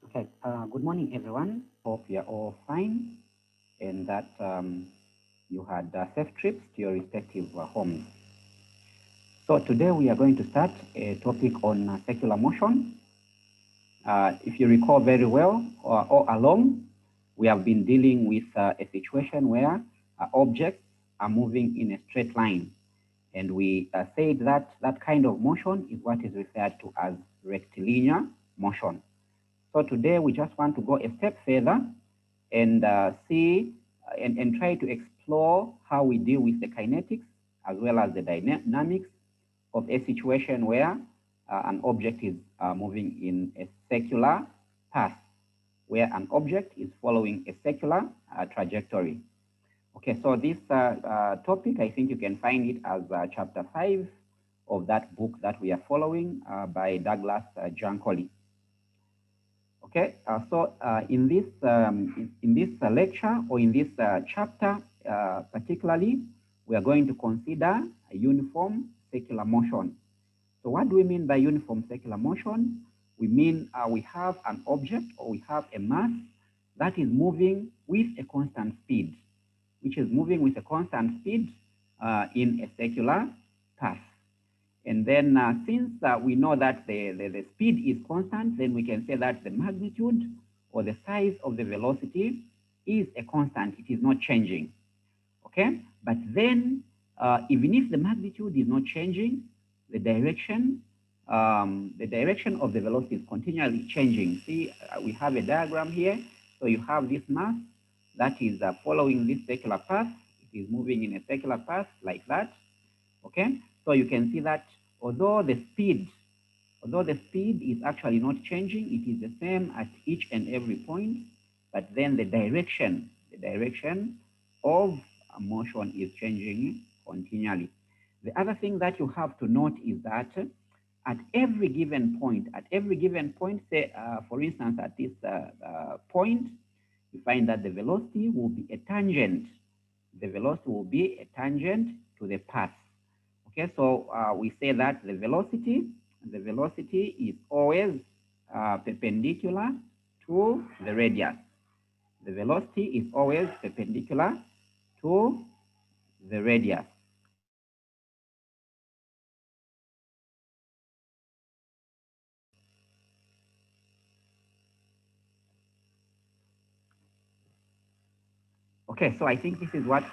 Okay, good morning, everyone. Hope you're all fine and that you had safe trips to your respective homes. So today we are going to start a topic on circular motion. If you recall very well, all along, we have been dealing with a situation where objects are moving in a straight line. And we said that that kind of motion is what is referred to as rectilinear motion. So today we just want to go a step further and see and try to explore how we deal with the kinetics as well as the dynamics of a situation where an object is moving in a circular path, where an object is following a circular trajectory. Okay, so this topic, I think you can find it as chapter 5 of that book that we are following by Douglas Jankoli. Okay, in this lecture or in this chapter particularly, we are going to consider a uniform circular motion. So what do we mean by uniform circular motion? We mean we have an object or we have a mass that is moving with a constant speed, which is moving with a constant speed in a circular path. And then since we know that the speed is constant, then we can say that the magnitude or the size of the velocity is a constant. It is not changing. Okay? But then even if the magnitude is not changing, the direction of the velocity is continually changing. See, we have a diagram here. So you have this mass that is following this circular path. It is moving in a circular path like that. Okay, so you can see that although the speed is actually not changing, it is the same at each and every point, but then the direction of motion is changing continually. The other thing that you have to note is that at every given point, say, for instance, at this point, you find that the velocity will be a tangent. The velocity will be a tangent to the path. Okay, so we say that the velocity is always perpendicular to the radius. The velocity is always perpendicular to the radius. Okay, so I think this is what.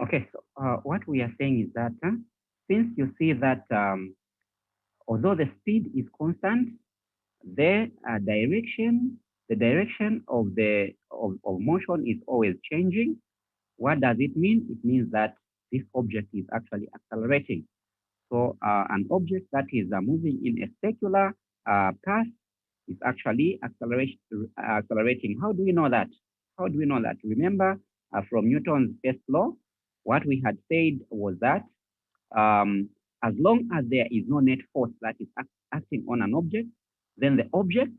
Okay, so what we are saying is that since you see that although the speed is constant, the direction of of motion is always changing. What does it mean? It means that this object is actually accelerating. So an object that is moving in a circular path is actually accelerating. How do we know that? How do we know that? Remember from Newton's first law, what we had said was that um, as long as there is no net force that is acting on an object, then the object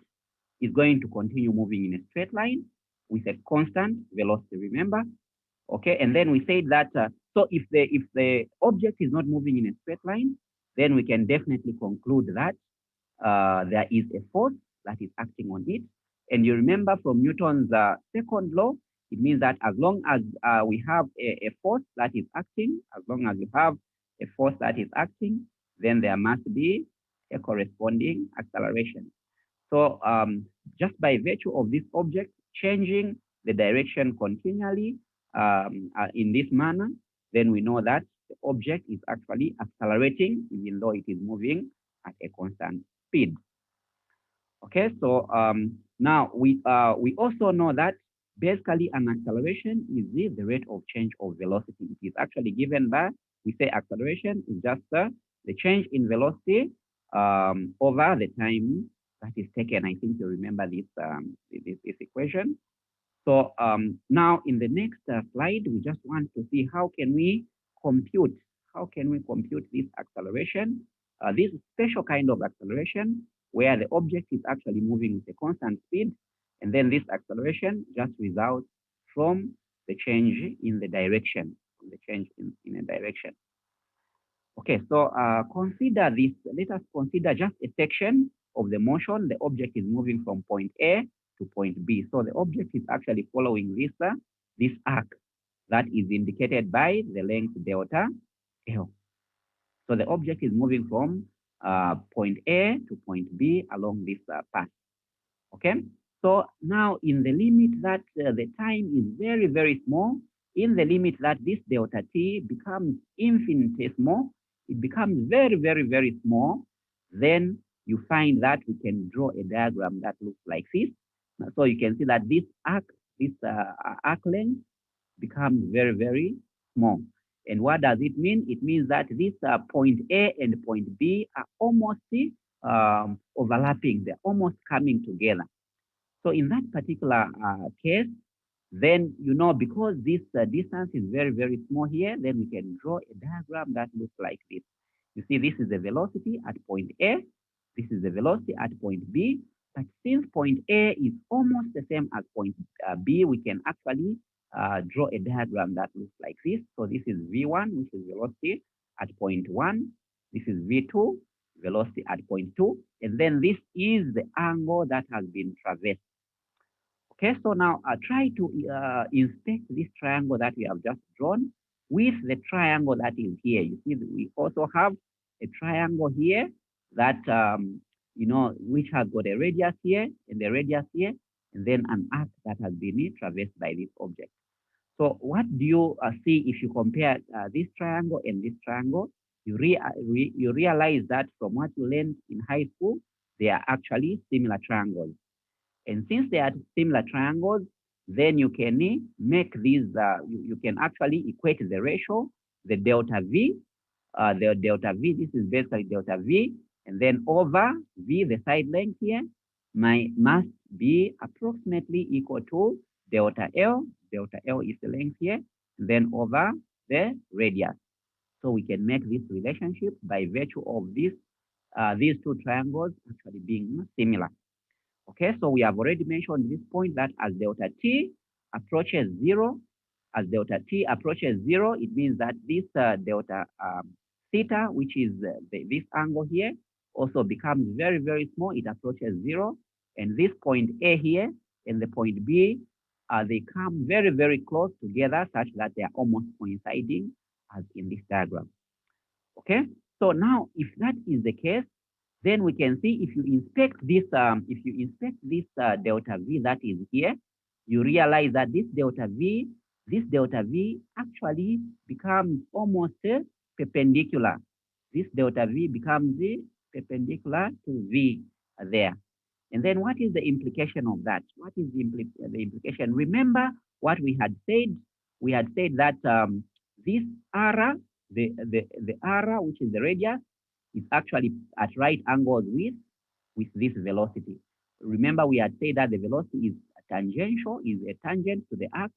is going to continue moving in a straight line with a constant velocity. Remember, okay? And then we said that so if the object is not moving in a straight line, then we can definitely conclude that there is a force that is acting on it. And you remember from Newton's second law, it means that as long as we have a force that is acting, as long as you have a force that is acting, then there must be a corresponding acceleration. So just by virtue of this object changing the direction continually in this manner, then we know that the object is actually accelerating even though it is moving at a constant speed. Okay, so now we also know that basically an acceleration is the rate of change of velocity. It is actually given by, we say acceleration is just the change in velocity over the time that is taken. I think you remember this equation. So now in the next slide, we just want to see how can we compute, this acceleration, this special kind of acceleration where the object is actually moving with a constant speed, and then this acceleration just results from the change in the direction, in a direction. Okay, so consider this. Let us consider just a section of the motion. The object is moving from point A to point B. So the object is actually following this arc that is indicated by the length delta L. So the object is moving from point A to point B along this path. Okay, so now in the limit that the time is very, very small, in the limit that this delta t becomes infinitesimal, it becomes very, very, very small, then you find that we can draw a diagram that looks like this. So you can see that this arc length becomes very, very small. And what does it mean? It means that this point A and point B are almost overlapping. They're almost coming together. So in that particular case, then, because this distance is very, very small here, then we can draw a diagram that looks like this. You see, this is the velocity at point A. This is the velocity at point B. But since point A is almost the same as point B, we can actually draw a diagram that looks like this. So this is V1, which is velocity at point 1. This is V2, velocity at point 2. And then this is the angle that has been traversed. Okay, so now try to inspect this triangle that we have just drawn with the triangle that is here. You see, we also have a triangle here that, which has got a radius here and a radius here, and then an arc that has been traversed by this object. So what do you see if you compare this triangle and this triangle? You realize that from what you learned in high school, they are actually similar triangles. And since they are similar triangles, then you can make these, you can actually equate the ratio, the delta V, this is basically delta V, and then over V, the side length here, must be approximately equal to delta L. Delta L is the length here, and then over the radius. So we can make this relationship by virtue of this, these two triangles actually being similar. Okay, so we have already mentioned this point that as delta t approaches zero, it means that this delta theta, which is this angle here, also becomes very, very small. It approaches zero. And this point A here and the point B, they come very, very close together such that they are almost coinciding as in this diagram. Okay, so now if that is the case, then we can see if you inspect this delta V that is here, you realize that this delta V actually becomes almost perpendicular. This delta V becomes perpendicular to V there. And then what is the implication of that? What is the implication? Remember what we had said? We had said that this R, the R, which is the radius, is actually at right angles with this velocity. Remember, we had said that the velocity is tangential, is a tangent to the arc.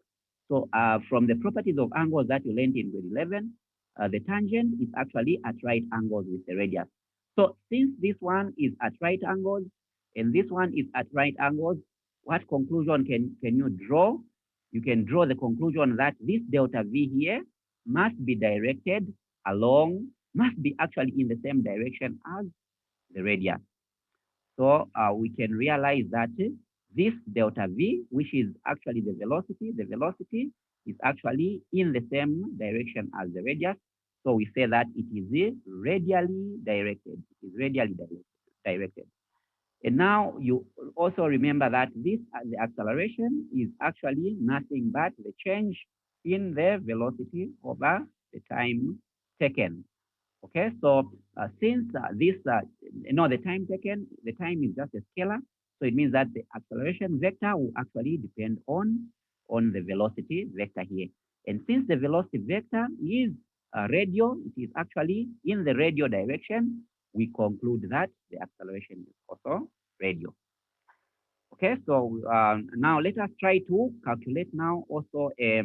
So from the properties of angles that you learned in grade 11, the tangent is actually at right angles with the radius. So since this one is at right angles and this one is at right angles, what conclusion can you draw? You can draw the conclusion that this delta V here must be directed along, must be actually in the same direction as the radius. So we can realize that this delta V, which is actually the velocity is actually in the same direction as the radius. So we say that it is radially directed. It is radially directed. And now you also remember that this, the acceleration is actually nothing but the change in the velocity over the time taken. Okay, so since the time taken, the time is just a scalar, so it means that the acceleration vector will actually depend on the velocity vector here. And since the velocity vector is radial, it is actually in the radial direction, we conclude that the acceleration is also radial. Okay, so now let us try to calculate now also a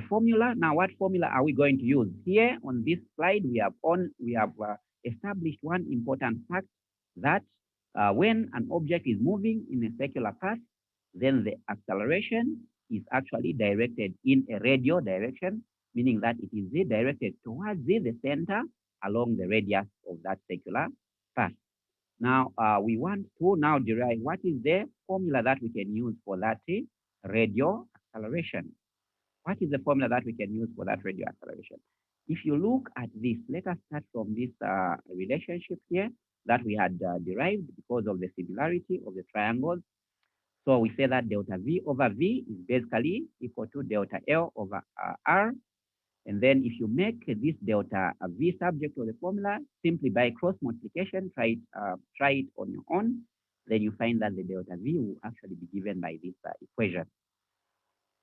formula. Now, what formula are we going to use? Here on this slide, we have established one important fact that when an object is moving in a circular path, then the acceleration is actually directed in a radial direction, meaning that it is directed towards the center along the radius of that circular path. Now, we want to now derive what is the formula that we can use for that radial acceleration. What is the formula that we can use for that radial acceleration? If you look at this, let us start from this relationship here that we had derived because of the similarity of the triangles. So we say that delta V over V is basically equal to delta L over R. And then if you make this delta V subject of the formula, simply by cross multiplication, try it on your own, then you find that the delta V will actually be given by this equation.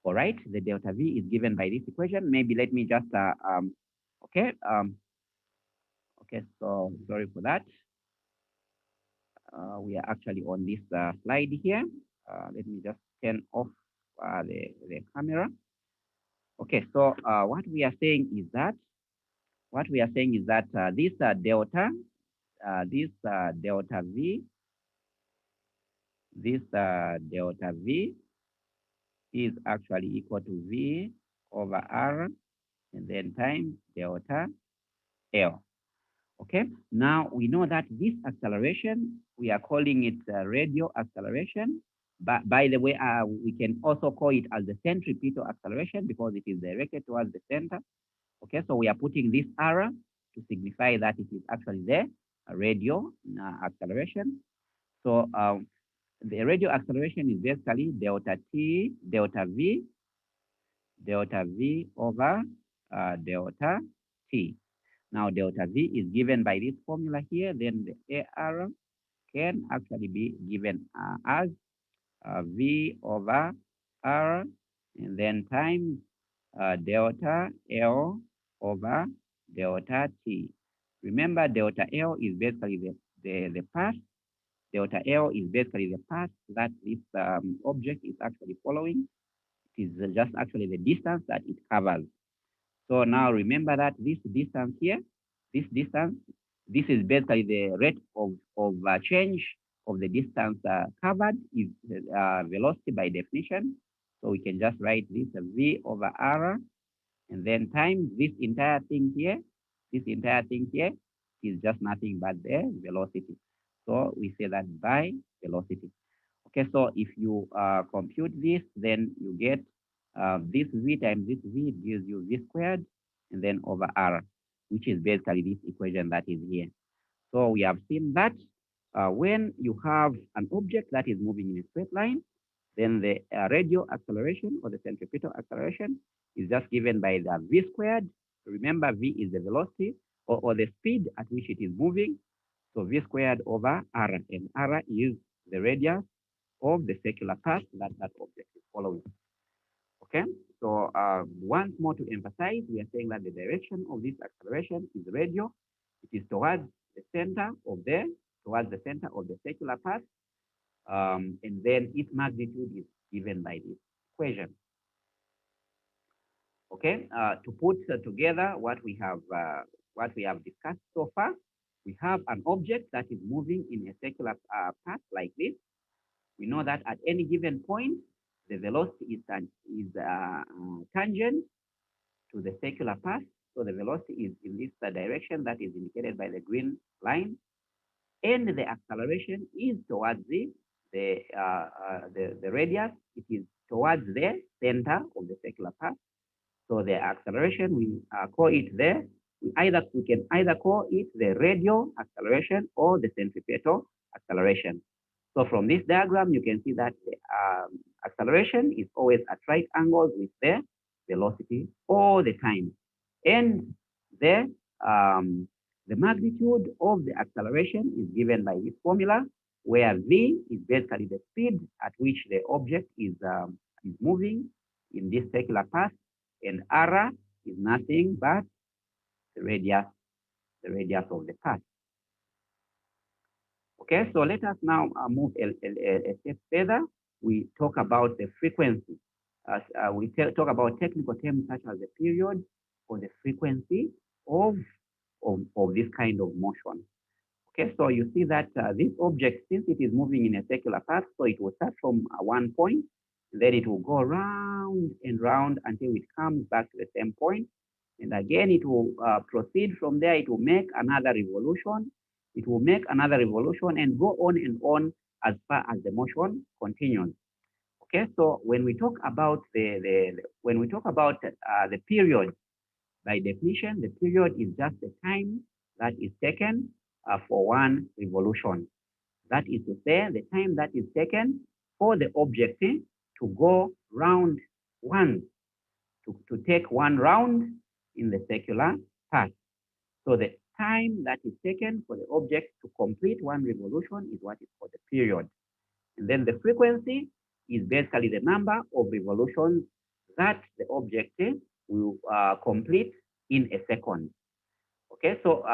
All right, the delta V is given by this equation. Maybe let me just, okay, so sorry for that. We are actually on this slide here. Let me just turn off the camera. Okay, so what we are saying is that this delta delta V is actually equal to V over R and then times delta L. Okay, now we know that this acceleration, we are calling it radial acceleration. But by the way, we can also call it as the centripetal acceleration because it is directed towards the center. Okay, so we are putting this R to signify that it is actually the radial acceleration. So the radial acceleration is basically delta V over delta T. Now delta V is given by this formula here, then the AR can actually be given as V over R and then times delta L over delta T. Remember, delta L is basically the path. Delta L is basically the path that this object is actually following. It is just actually the distance that it covers. So now remember that this distance here, this is basically the rate of change of the distance covered is velocity by definition. So we can just write this V over R and then times this entire thing here. This entire thing here is just nothing but the velocity. So we say that by velocity. Okay, so if you compute this, then you get this V times this V gives you V squared and then over R, which is basically this equation that is here. So we have seen that when you have an object that is moving in a straight line, then the radial acceleration or the centripetal acceleration is just given by the V squared. Remember, V is the velocity or the speed at which it is moving. So V squared over R, and R is the radius of the circular path that that object is following. Okay, so once more to emphasize, we are saying that the direction of this acceleration is radial. It is towards the center of the circular path, and then its magnitude is given by this equation. Okay, to put together what we have discussed so far, we have an object that is moving in a circular path like this. We know that at any given point, the velocity is tangent to the circular path. So the velocity is in this direction that is indicated by the green line, and the acceleration is towards the radius. It is towards the center of the circular path. So the acceleration, we call it there. We can either call it the radial acceleration or the centripetal acceleration. So from this diagram, you can see that the acceleration is always at right angles with the velocity all the time. And the magnitude of the acceleration is given by this formula, where V is basically the speed at which the object is moving in this circular path, and R is nothing but the radius of the path. Okay, so let us now move a step further. We talk about the frequency. We talk about technical terms such as the period or the frequency of this kind of motion. Okay, so you see that this object, since it is moving in a circular path, so it will start from one point, then it will go round and round until it comes back to the same point. And again, it will proceed from there. It will make another revolution. It will make another revolution and go on as far as the motion continues. Okay, so when we talk about the period, by definition, the period is just the time that is taken for one revolution. That is to say, the time that is taken for the object to go round once, to take one round in the circular path. So the time that is taken for the object to complete one revolution is what is called the period. And then the frequency is basically the number of revolutions that the object will complete in a second. Okay, so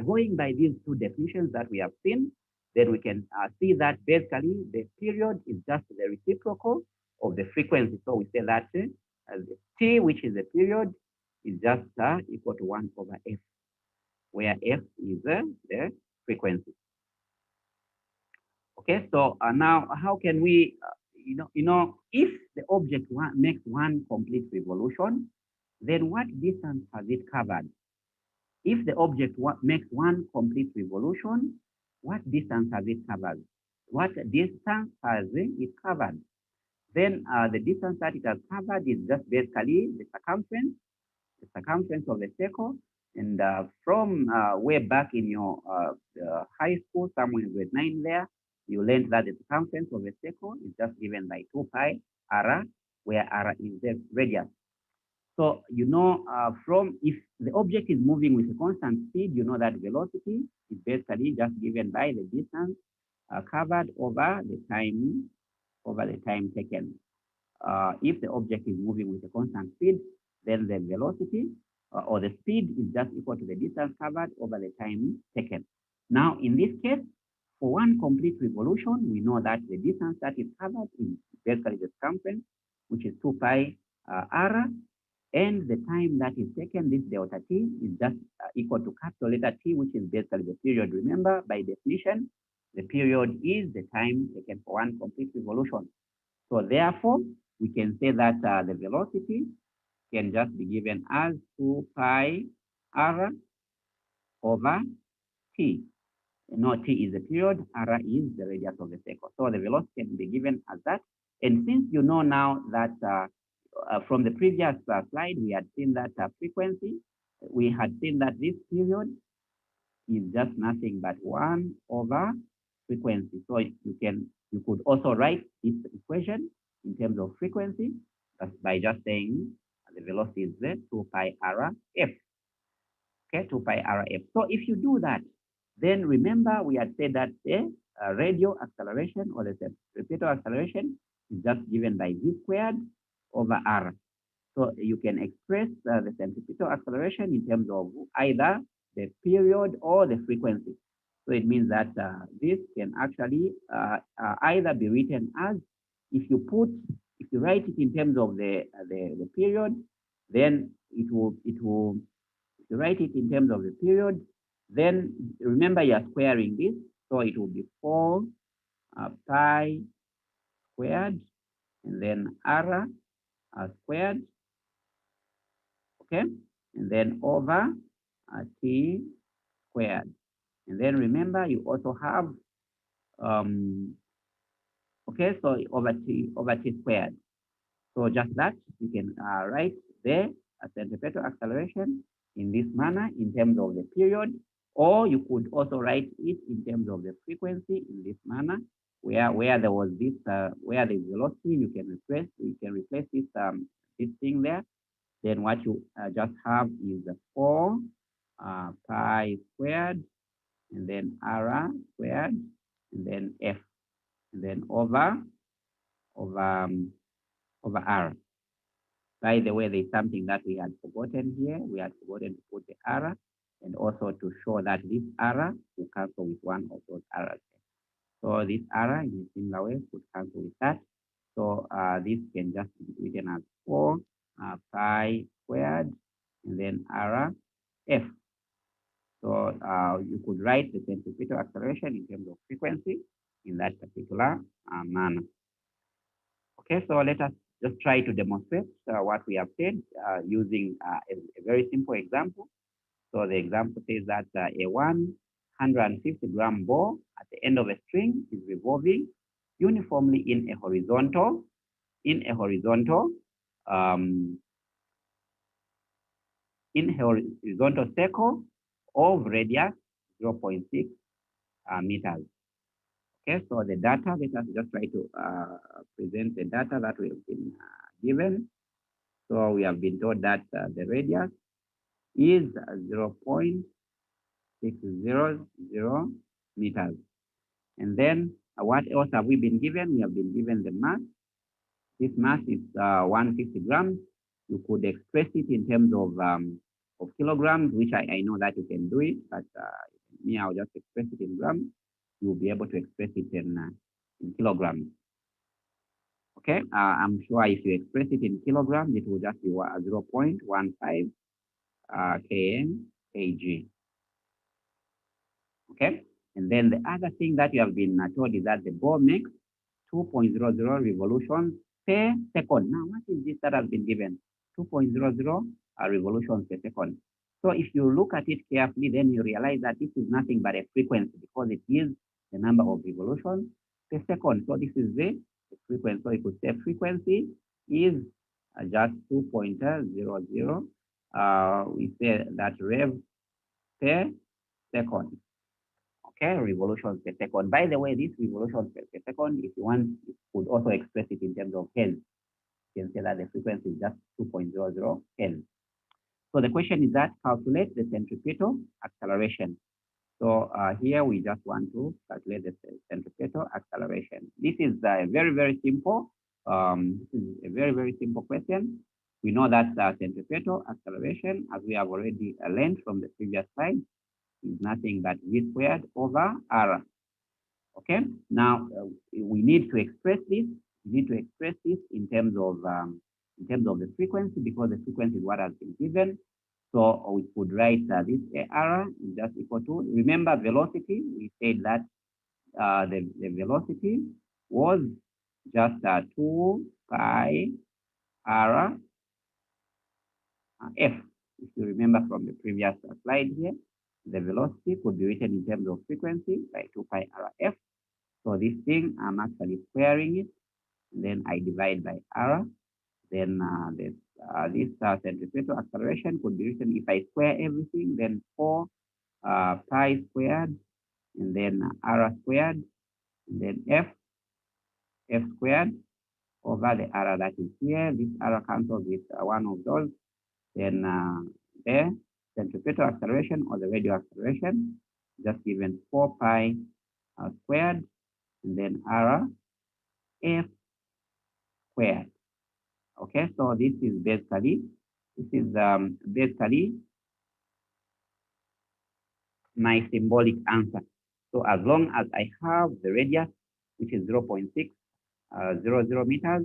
going by these two definitions that we have seen, then we can see that basically the period is just the reciprocal of the frequency. So we say that t, which is the period, is just equal to 1 over f, where f is the frequency. Okay, so now how can we, if the object makes one complete revolution, then what distance has it covered? If the object makes one complete revolution, what distance has it covered? What distance has it covered? Then the distance that it has covered is just basically the circumference of the circle. And from way back in your high school, somewhere in grade 9 there, you learned that the circumference of a circle is just given by 2 pi r, where r is the radius. So you know if the object is moving with a constant speed, you know that velocity is basically just given by the distance covered over the time taken. If the object is moving with a constant speed, then the velocity or the speed is just equal to the distance covered over the time taken. Now, in this case, for one complete revolution, we know that the distance that is covered is basically the circumference, which is 2 pi r, and the time that is taken, this delta t, is just equal to capital letter T, which is basically the period. Remember, by definition, the period is the time taken for one complete revolution. So therefore, we can say that the velocity can just be given as 2 pi r over t. No, t is the period, r is the radius of the circle. So the velocity can be given as that. And since you know now that from the previous slide, we had seen that frequency, we had seen that this period is just nothing but 1 over frequency. So you could also write this equation in terms of frequency by just saying the velocity is 2 pi r f. Okay, 2 pi r f. So if you do that, then remember we had said that the radial acceleration or the centripetal acceleration is just given by v squared over r. So you can express the centripetal acceleration in terms of either the period or the frequency. So it means that this can actually either be written as, if you write it in terms of the period, then if you write it in terms of the period, then remember you are squaring this, so it will be 4 pi squared, and then r squared, okay, and then over t squared. And then remember you also have okay, so over t squared. So just that you can write the centripetal acceleration in this manner in terms of the period, or you could also write it in terms of the frequency in this manner, where there was this where the velocity you can replace this this thing there. Then what you just have is 4 pi squared, and then r squared, and then f, and then over r. By the way, there's something that we had forgotten here. We had forgotten to put the r, and also to show that this r will cancel with one of those r's. So this r in a similar way would cancel with that. So this can just be written as 4 pi squared, and then r f. So you could write the centripetal acceleration in terms of frequency in that particular manner. Okay, so let us just try to demonstrate what we have said using a very simple example. So the example says that a 150-gram ball at the end of a string is revolving uniformly in a horizontal um, circle of radius 0.6 meters. Okay, so the data, let us just try to present the data that we have been given. So we have been told that the radius is 0.600 meters. And then what else have we been given? We have been given the mass. This mass is 150 grams. You could express it in terms of kilograms, which I know that you can do it, but me, I'll just express it in grams. You'll be able to express it in kilograms. Okay, I'm sure if you express it in kilograms, it will just be 0.15 kg. Okay, and then the other thing that you have been told is that the ball makes 2.00 revolutions per second. Now, what is this that has been given? 2.00 revolutions per second. So if you look at it carefully, then you realize that this is nothing but a frequency because it gives the number of revolutions per second. So this is the frequency. So you could say frequency is just 2.00. We say that rev per second. Okay, revolutions per second. By the way, this revolutions per second, if you want, you could also express it in terms of Hz. You can say that the frequency is just 2.00 Hz. So the question is that calculate the centripetal acceleration. So here we just want to calculate the centripetal acceleration. This is a very, very simple. This is a very, very simple question. We know that centripetal acceleration, as we have already learned from the previous slide, is nothing but v squared over r. Okay. Now we need to express this. We need to express this in terms of the frequency because the frequency is what has been given. So we could write this r is just equal to, remember velocity, we said that the velocity was just 2 pi r f. If you remember from the previous slide here, the velocity could be written in terms of frequency by 2 pi r f. So this thing, I'm actually squaring it, then I divide by r. Then this centripetal acceleration could be written, if I square everything, then 4 pi squared, and then r squared, and then f squared over the r that is here. This r cancels with one of those. Then the centripetal acceleration or the radial acceleration just given 4 pi squared, and then r f squared. Okay, so this is basically my symbolic answer. So as long as I have the radius, which is 0.600 meters,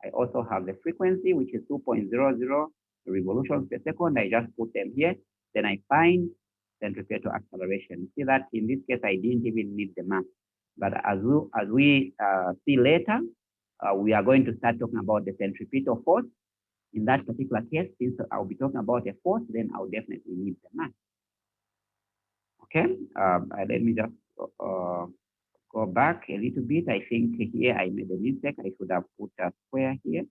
I also have the frequency, which is 2.00 revolutions per second. I just put them here. Then I find centripetal acceleration. See that in this case, I didn't even need the mass. But as we see later, we are going to start talking about the centripetal force. In that particular case, since I'll be talking about a force, then I'll definitely need the mass. Okay, let me just go back a little bit. I think here I made a mistake. I should have put a square here,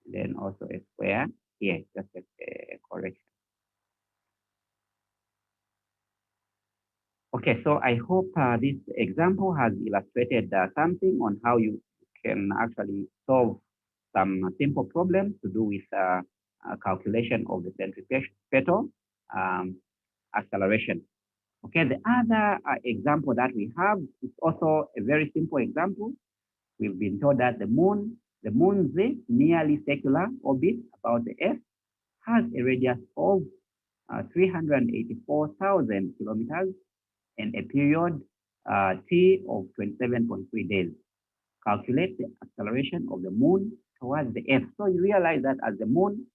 then also a square here, just a correction. Okay, so I hope this example has illustrated something on how you can actually solve some simple problems to do with calculation of the centripetal acceleration. Okay, the other example that we have is also a very simple example. We've been told that the moon's nearly circular orbit about the Earth has a radius of 384,000 kilometers and a period T of 27.3 days. Calculate the acceleration of the moon towards the Earth. So you realize that as the moon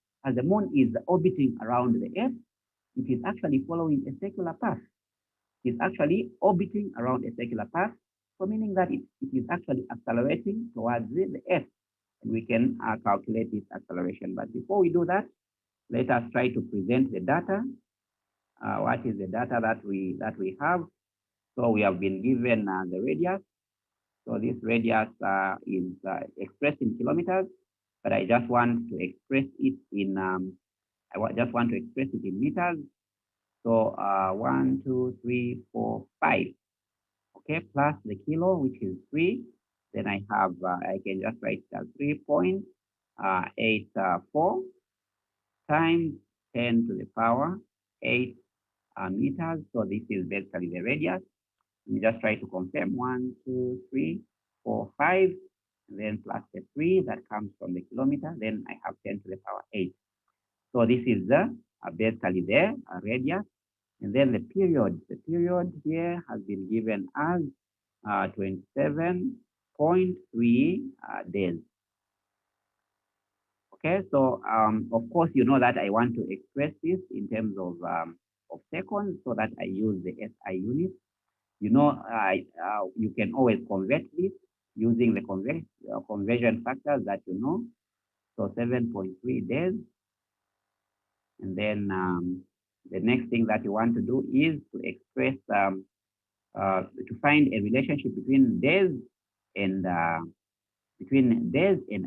is orbiting around the Earth, it is actually following a circular path. It's actually orbiting around a circular path, so meaning that it is actually accelerating towards the Earth. and we can calculate this acceleration. But before we do that, let us try to present the data. What is the data that we have? So we have been given the radius. So this radius is expressed in kilometers, but I just want to express it in just want to express it in meters. So 1, 2, 3, 4, 5. Okay, plus the kilo, which is 3. Then I have I can just write 3.84 times 10 to the power 8 meters. So this is basically the radius. You just try to confirm 1, 2, 3, 4, 5, and then plus the 3 that comes from the kilometer. Then I have 10 to the power 8. So this is the basically the radius. And then the period here has been given as 27.3 days. Okay, so of course, you know that I want to express this in terms of seconds, so that I use the SI unit. You know, you can always convert this using the conversion factors that you know. So 7.3 days. And then the next thing that you want to do is to express, to find a relationship between days and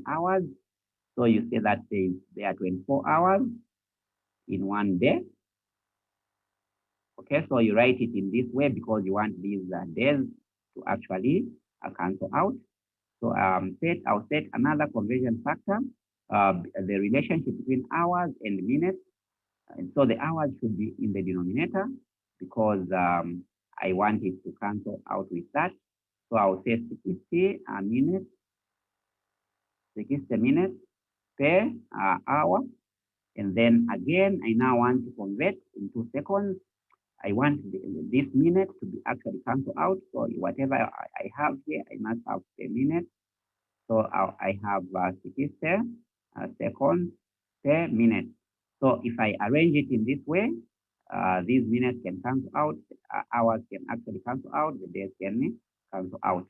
hours. So you say that there are 24 hours in one day. Okay, so you write it in this way because you want these days to actually cancel out. So I'll set another conversion factor, the relationship between hours and minutes. And so the hours should be in the denominator because I want it to cancel out with that. So I'll say 60 minutes, 60 minutes per hour. And then again, I now want to convert into seconds. I want this minute to be actually cancelled out. So whatever I have here, I must have per minute. So I have 60 seconds per minute. So if I arrange it in this way, these minutes can cancel out, hours can actually cancel out, the days can cancel out.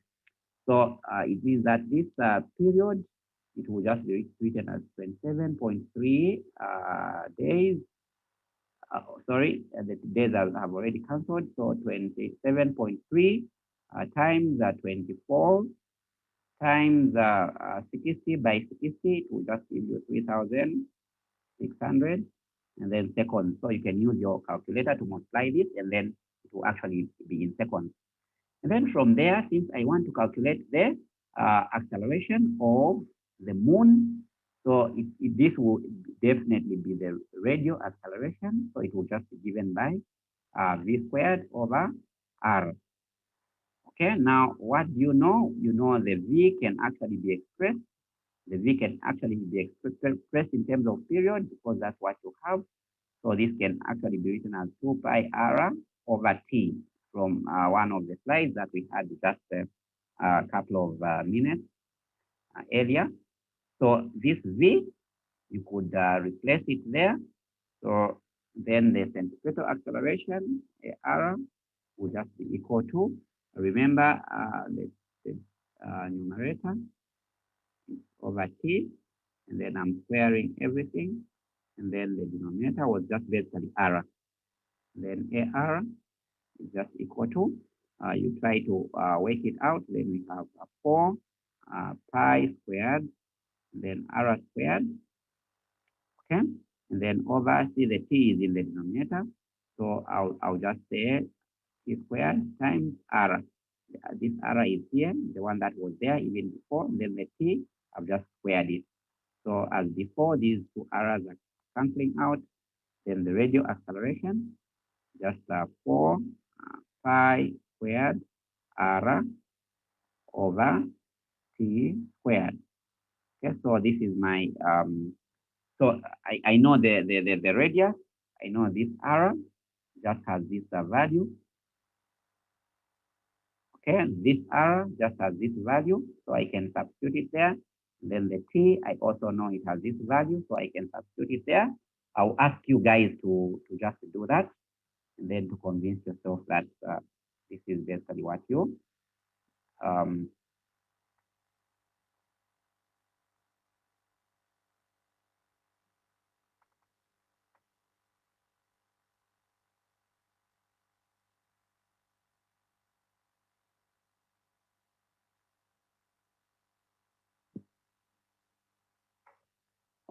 So it means that this period, it will just be written as 27.3 days. Sorry, the days have already cancelled. So 27.3 times 24 times 60 by 60, it will just give you 3,600 and then seconds. So you can use your calculator to multiply this and then it will actually be in seconds. And then from there, since I want to calculate the acceleration of the moon, so this will definitely be the radial acceleration. So it will just be given by v squared over r. Okay, now what do you know? You know the v can actually be expressed. The v can actually be expressed in terms of period because that's what you have. So this can actually be written as 2 pi r over t from one of the slides that we had just a couple of minutes earlier. So this v, you could replace it there. So then the centripetal acceleration, r, will just be equal to, remember the numerator over t, and then I'm squaring everything, and then the denominator was just basically r. Then ar is just equal to, you try to work it out, then we have 4 pi squared, then r squared, okay? And then over, see the t is in the denominator, so I'll just say t squared times r. This r is here, the one that was there even before, then the t, I've just squared it. So as before, these two r's are cancelling out, then the radial acceleration, just 4 pi squared r over t squared. Okay, so this is my, so I know the radius, I know this r just has this value. Okay, this r just has this value, so I can substitute it there. Then the t, I also know it has this value, so I can substitute it there. I'll ask you guys to just do that, and then to convince yourself that this is basically what you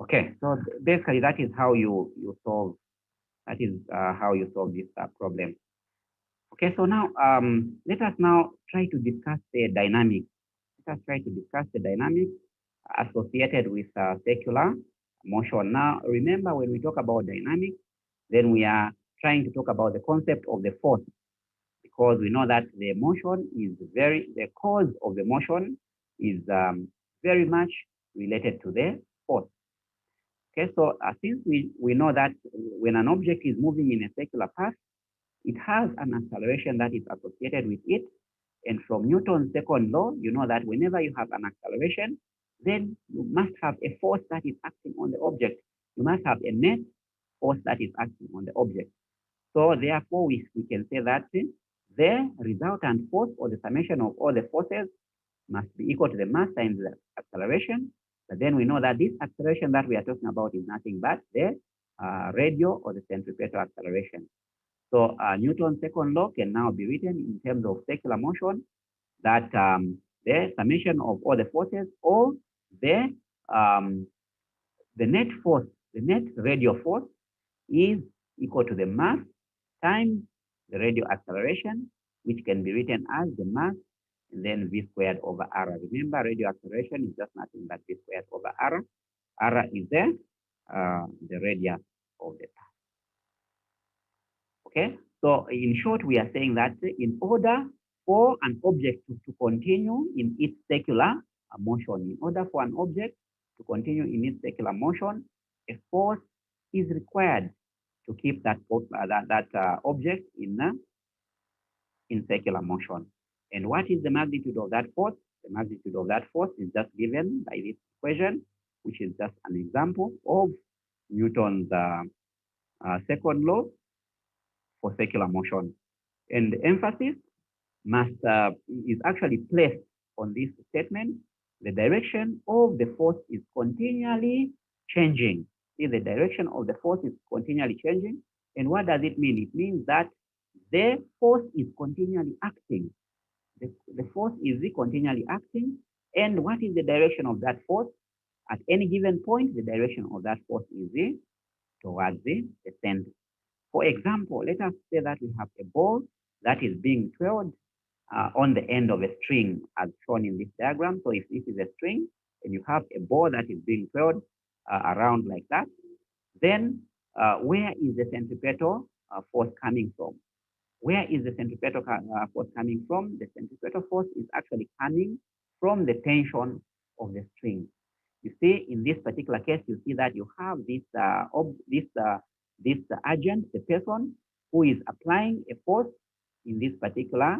Okay, so basically that is how you solve, that is how you solve this problem. Okay, so now let us now try to discuss the dynamics. Let us try to discuss the dynamics associated with circular motion. Now, remember when we talk about dynamics, then we are trying to talk about the concept of the force, because we know that the motion is the cause of the motion is very much related to the force. Okay, so since we know that when an object is moving in a circular path, it has an acceleration that is associated with it. And from Newton's second law, you know that whenever you have an acceleration, then you must have a force that is acting on the object. You must have a net force that is acting on the object. So therefore, we can say that the resultant force, or the summation of all the forces, must be equal to the mass times the acceleration. But then we know that this acceleration that we are talking about is nothing but the radial or the centripetal acceleration. So Newton's second law can now be written in terms of circular motion, that the summation of all the forces, or the net force, the net radial force, is equal to the mass times the radial acceleration, which can be written as the mass and then v squared over r. Remember, radial acceleration is just nothing but v squared over r. R is the radius of the path. Okay, so in short, we are saying that in order for an object to continue in its circular motion, in order for an object to continue in its circular motion, a force is required to keep that object in circular motion. And what is the magnitude of that force? The magnitude of that force is just given by this equation, which is just an example of Newton's second law for circular motion. And the emphasis is actually placed on this statement. The direction of the force is continually changing. See, the direction of the force is continually changing. And what does it mean? It means that the force is continually acting. The force is continually acting. And what is the direction of that force? At any given point, the direction of that force is towards the center. For example, let us say that we have a ball that is being twirled on the end of a string, as shown in this diagram. So if this is a string and you have a ball that is being twirled around like that, then where is the centripetal force coming from? Where is the centripetal force coming from? The centripetal force is actually coming from the tension of the string. You see, in this particular case, you see that you have this agent, the person who is applying a force in this particular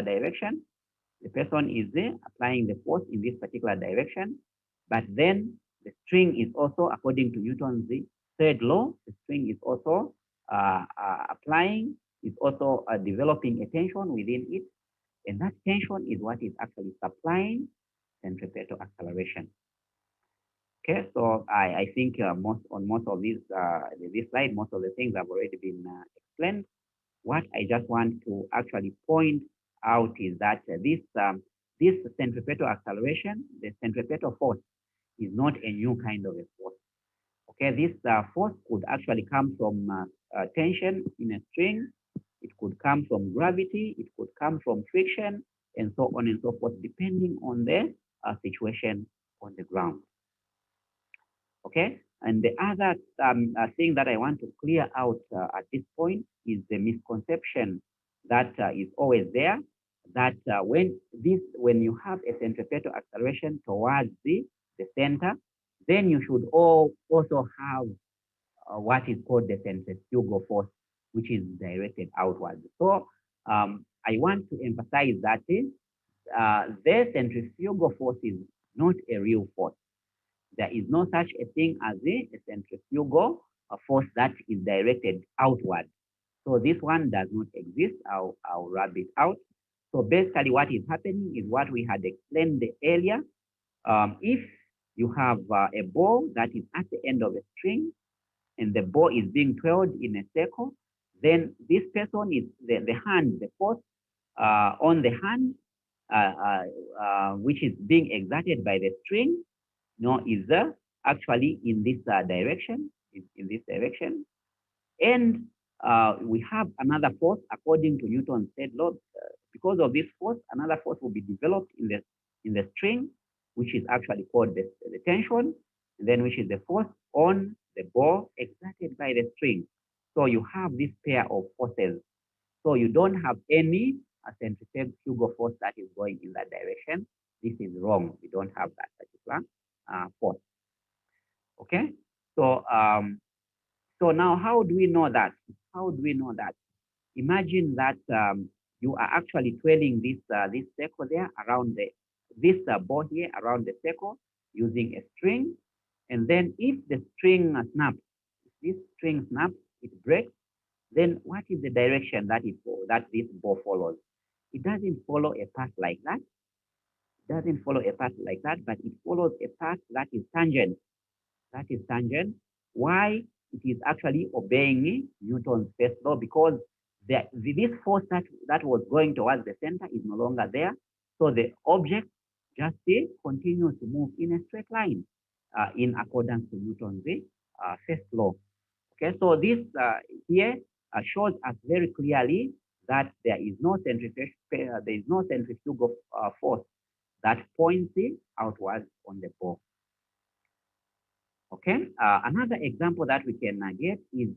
direction. The person is applying the force in this particular direction, but then the string is also, according to Newton's third law, the string is also developing a tension within it, and that tension is what is actually supplying centripetal acceleration. Okay, so I think most of these this slide, most of the things have already been explained. What I just want to actually point out is that this centripetal acceleration, the centripetal force, is not a new kind of a force. Okay, this force could actually come from tension in a string. It could come from gravity. It could come from friction, and so on and so forth, depending on the situation on the ground. Okay, and the other thing that I want to clear out at this point is the misconception that is always there, that when you have a centripetal acceleration towards the center, then you should also have what is called the centrifugal force, which is directed outwards. So I want to emphasize that the centrifugal force is not a real force. There is no such a thing as a centrifugal force that is directed outward. So this one does not exist. I'll rub it out. So basically what is happening is what we had explained earlier. If you have a ball that is at the end of a string and the ball is being twirled in a circle, then this person is the force on the hand, which is being exerted by the string, is actually in this direction, in this direction. And we have another force according to Newton's third law. Because of this force, another force will be developed in the string, which is actually called the tension, and then which is the force on the ball exerted by the string. So you have this pair of forces. So you don't have any centrifugal force that is going in that direction. This is wrong. We don't have that particular force. Okay. So so now how do we know that? How do we know that? Imagine that you are actually twirling this circle there around this ball here around the circle using a string, and then if the string snaps, if this string snaps, it breaks. Then what is the direction that this ball follows? It doesn't follow a path like that. It doesn't follow a path like that, but it follows a path that is tangent. That is tangent. Why? It is actually obeying Newton's first law, because this force that was going towards the center is no longer there. So the object just continues to move in a straight line in accordance to Newton's first law. Okay, so this here shows us very clearly that there is no centrifugal force that points outwards on the ball. Okay, another example that we can get is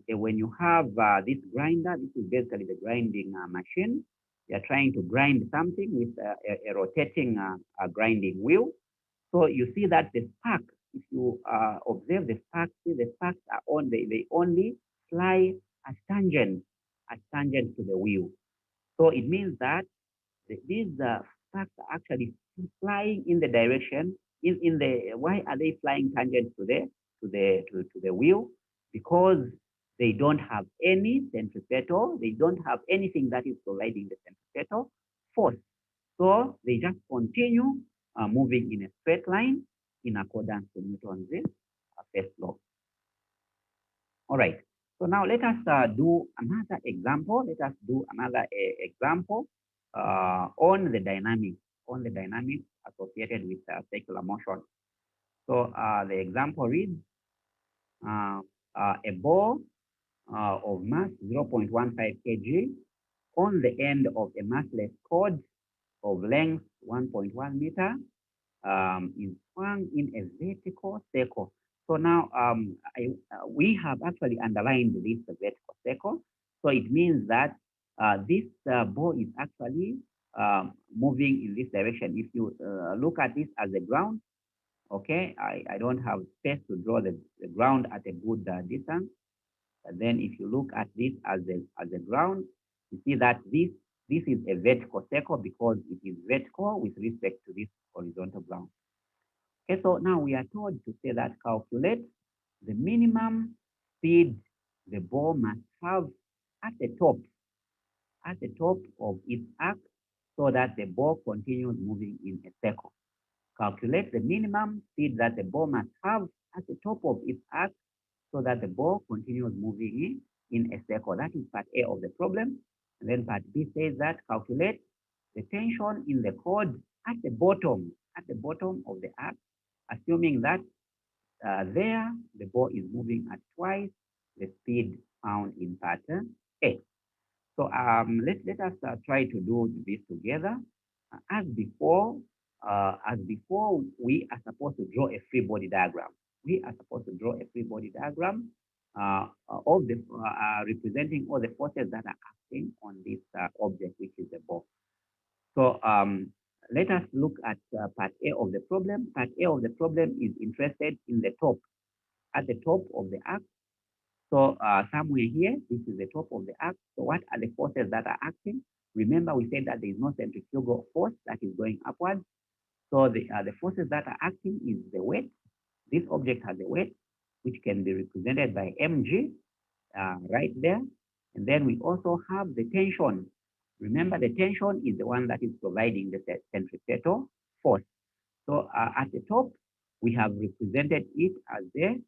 when you have this grinder. This is basically the grinding machine. You're trying to grind something with a rotating grinding wheel. So you see that the spark, if you observe the sparks, the sparks are they only fly at tangent to the wheel. So it means that these sparks are actually flying in the direction. Why are they flying tangent to the wheel? Because they don't have any centripetal. They don't have anything that is providing the centripetal force. So they just continue moving in a straight line in accordance to Newton's first law. All right. So now let us do another example. Let us do another example on the dynamics associated with circular motion. So the example reads, a ball of mass 0.15 kg on the end of a massless cord of length 1.1 meter is swung in a vertical circle. So now we have actually underlined this vertical circle. So it means that this ball is actually moving in this direction. If you look at this as a ground, okay, I don't have space to draw the ground at a good distance. And then if you look at this as a ground, you see that this is a vertical circle because it is vertical with respect to this horizontal ground. Okay, so now we are told to say that calculate the minimum speed the ball must have at the top of its arc so that the ball continues moving in a circle. Calculate the minimum speed that the ball must have at the top of its arc so that the ball continues moving in a circle. That is part A of the problem. And then part B says that calculate the tension in the cord at the bottom of the arc, assuming that there the ball is moving at twice the speed found in part A. So let us try to do this together. As before, we are supposed to draw a free body diagram. We are supposed to draw a free body diagram of the representing all the forces that are acting on this object, which is the ball. So let us look at part A of the problem. Part A of the problem is interested in the top, at the top of the arc. So somewhere here, this is the top of the arc. So what are the forces that are acting? Remember, we said that there is no centrifugal force that is going upwards. So the forces that are acting is the weight. This object has a weight, which can be represented by mg right there. And then we also have the tension. Remember, the tension is the one that is providing the centripetal force. So at the top, we have represented it as the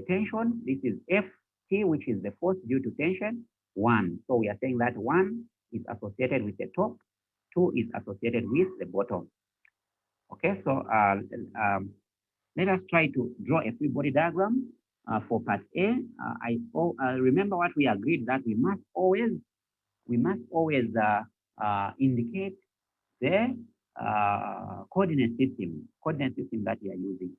tension. This is Ft, which is the force due to tension, 1. So we are saying that 1 is associated with the top, 2 is associated with the bottom. Okay, so Let us try to draw a free body diagram for part A. Remember what we agreed, that we must always indicate the coordinate system that we are using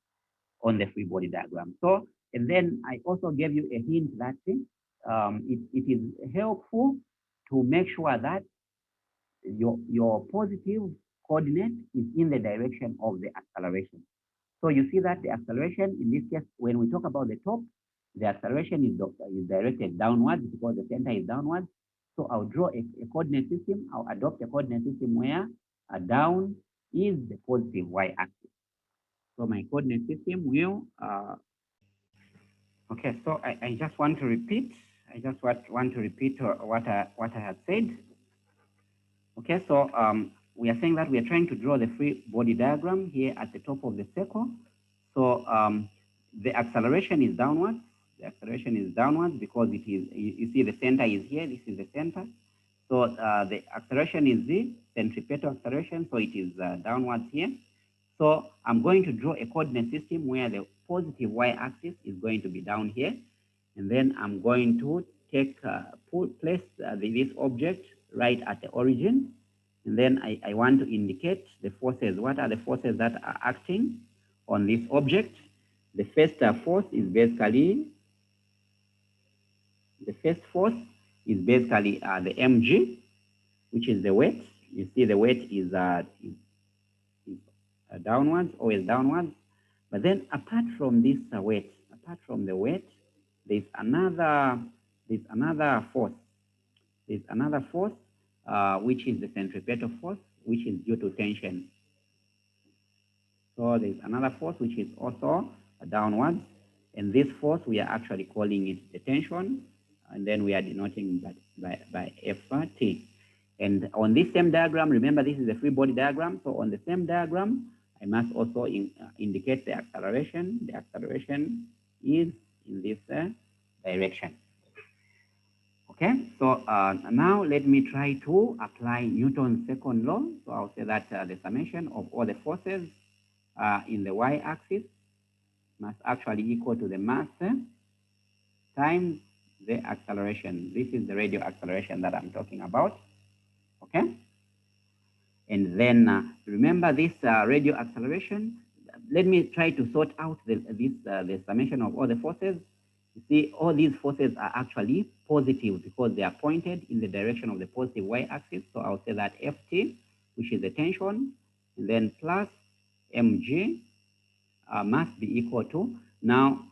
on the free body diagram. So, and then I also gave you a hint that it is helpful to make sure that your positive coordinate is in the direction of the acceleration. So you see that the acceleration in this case, when we talk about the top, the acceleration is directed downwards because the center is downwards. So I'll draw a coordinate system. I'll adopt a coordinate system where down is the positive y-axis. So my coordinate system will, okay, so I just want to repeat. I just want to repeat what I had said. Okay, so we are saying that we are trying to draw the free body diagram here at the top of the circle. So the acceleration is downwards. The acceleration is downwards because it is, you see the center is here. This is the center. So the acceleration is the centripetal acceleration. So it is downwards here. So I'm going to draw a coordinate system where the positive y-axis is going to be down here. And then I'm going to take, place this object right at the origin. And then I want to indicate the forces. What are the forces that are acting on this object? The first force is basically, the mg, which is the weight. You see the weight is downwards, always downwards. But then apart from this weight, apart from the weight, there's another force. There's another force, which is the centripetal force, which is due to tension. So there's another force which is also downwards. And this force, we are actually calling it the tension. And then we are denoting that by Ft. And on this same diagram, remember this is a free body diagram. So on the same diagram, I must also indicate the acceleration. The acceleration is in this direction. Okay, so now let me try to apply Newton's second law. So I'll say that the summation of all the forces in the y-axis must actually equal to the mass times the acceleration. This is the radial acceleration that I'm talking about. Okay, and then remember this radial acceleration. Let me try to sort out the summation of all the forces. You see, all these forces are actually positive because they are pointed in the direction of the positive y-axis. So I'll say that Ft, which is the tension, and then plus mg must be equal to. Now,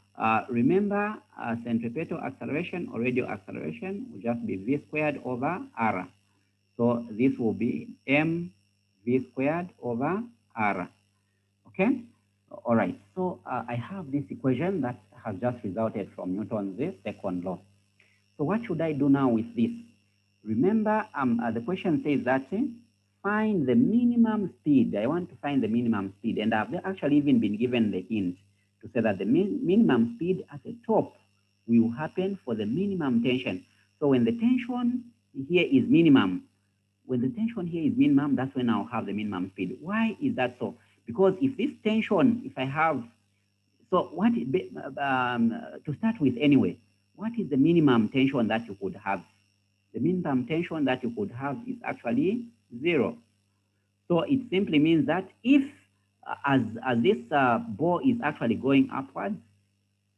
remember centripetal acceleration or radial acceleration will just be v squared over r. So this will be m v squared over r. Okay? All right. So I have this equation that has just resulted from Newton's second law. So what should I do now with this? Remember, the question says that find the minimum speed. I want to find the minimum speed. And I've actually even been given the hint to say that the minimum speed at the top will happen for the minimum tension. So when the tension here is minimum, that's when I'll have the minimum speed. Why is that so? Because if this tension, if I have, so what, to start with anyway, what is the minimum tension that you could have? The minimum tension that you could have is actually 0. So it simply means that if, as this ball is actually going upwards,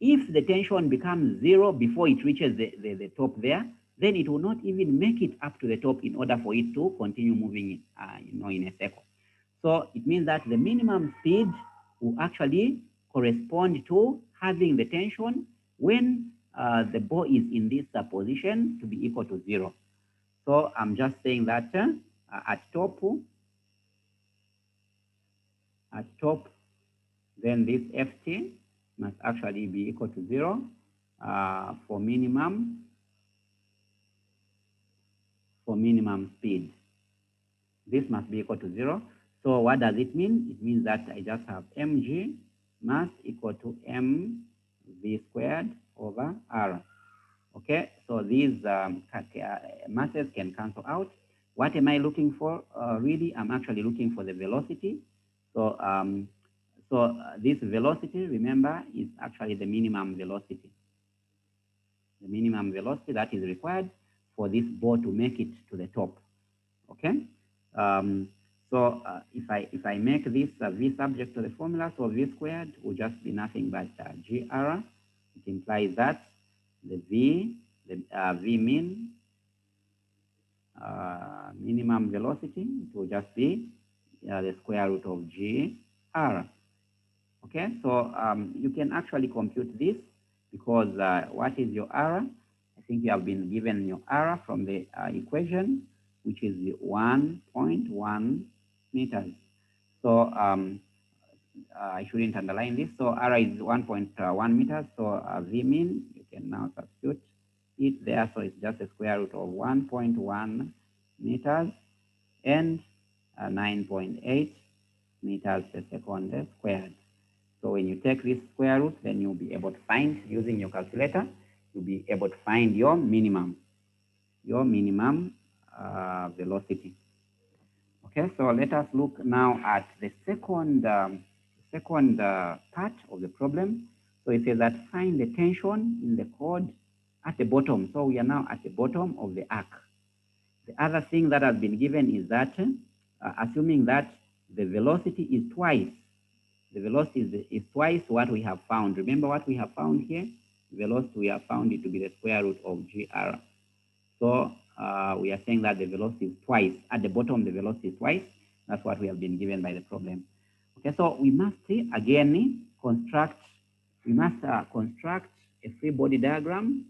if the tension becomes 0 before it reaches the top there, then it will not even make it up to the top in order for it to continue moving in a circle. So it means that the minimum speed will actually correspond to having the tension when the ball is in this position to be equal to 0. So I'm just saying that at top, then this Ft must actually be equal to 0 for minimum speed. This must be equal to 0. So what does it mean? It means that I just have mg must equal to mv squared over r. Okay, so these masses can cancel out. What am I looking for? Really, I'm actually looking for the velocity. So So this velocity, remember, is actually the minimum velocity. The minimum velocity that is required for this ball to make it to the top. Okay. If I make this v subject to the formula, so v squared will just be nothing but gr. It implies that the v mean minimum velocity, it will just be the square root of gr. Okay, so you can actually compute this because what is your r? I think you have been given your r from the equation, which is 1.1 meters. So I shouldn't underline this. So r is 1.1 meters. So v mean, you can now substitute it there. So it's just a square root of 1.1 meters and 9.8 meters per second squared. So when you take this square root, then you'll be able to find, using your calculator, you'll be able to find your minimum velocity. Okay, so let us look now at the second part of the problem. So it says that find the tension in the cord at the bottom. So we are now at the bottom of the arc. The other thing that has been given is that, assuming that the velocity is twice, the velocity is twice what we have found. Remember what we have found here? Velocity, we have found it to be the square root of gr. So we are saying that the velocity is twice. At the bottom, the velocity is twice. That's what we have been given by the problem. Okay, so we must again construct a free body diagram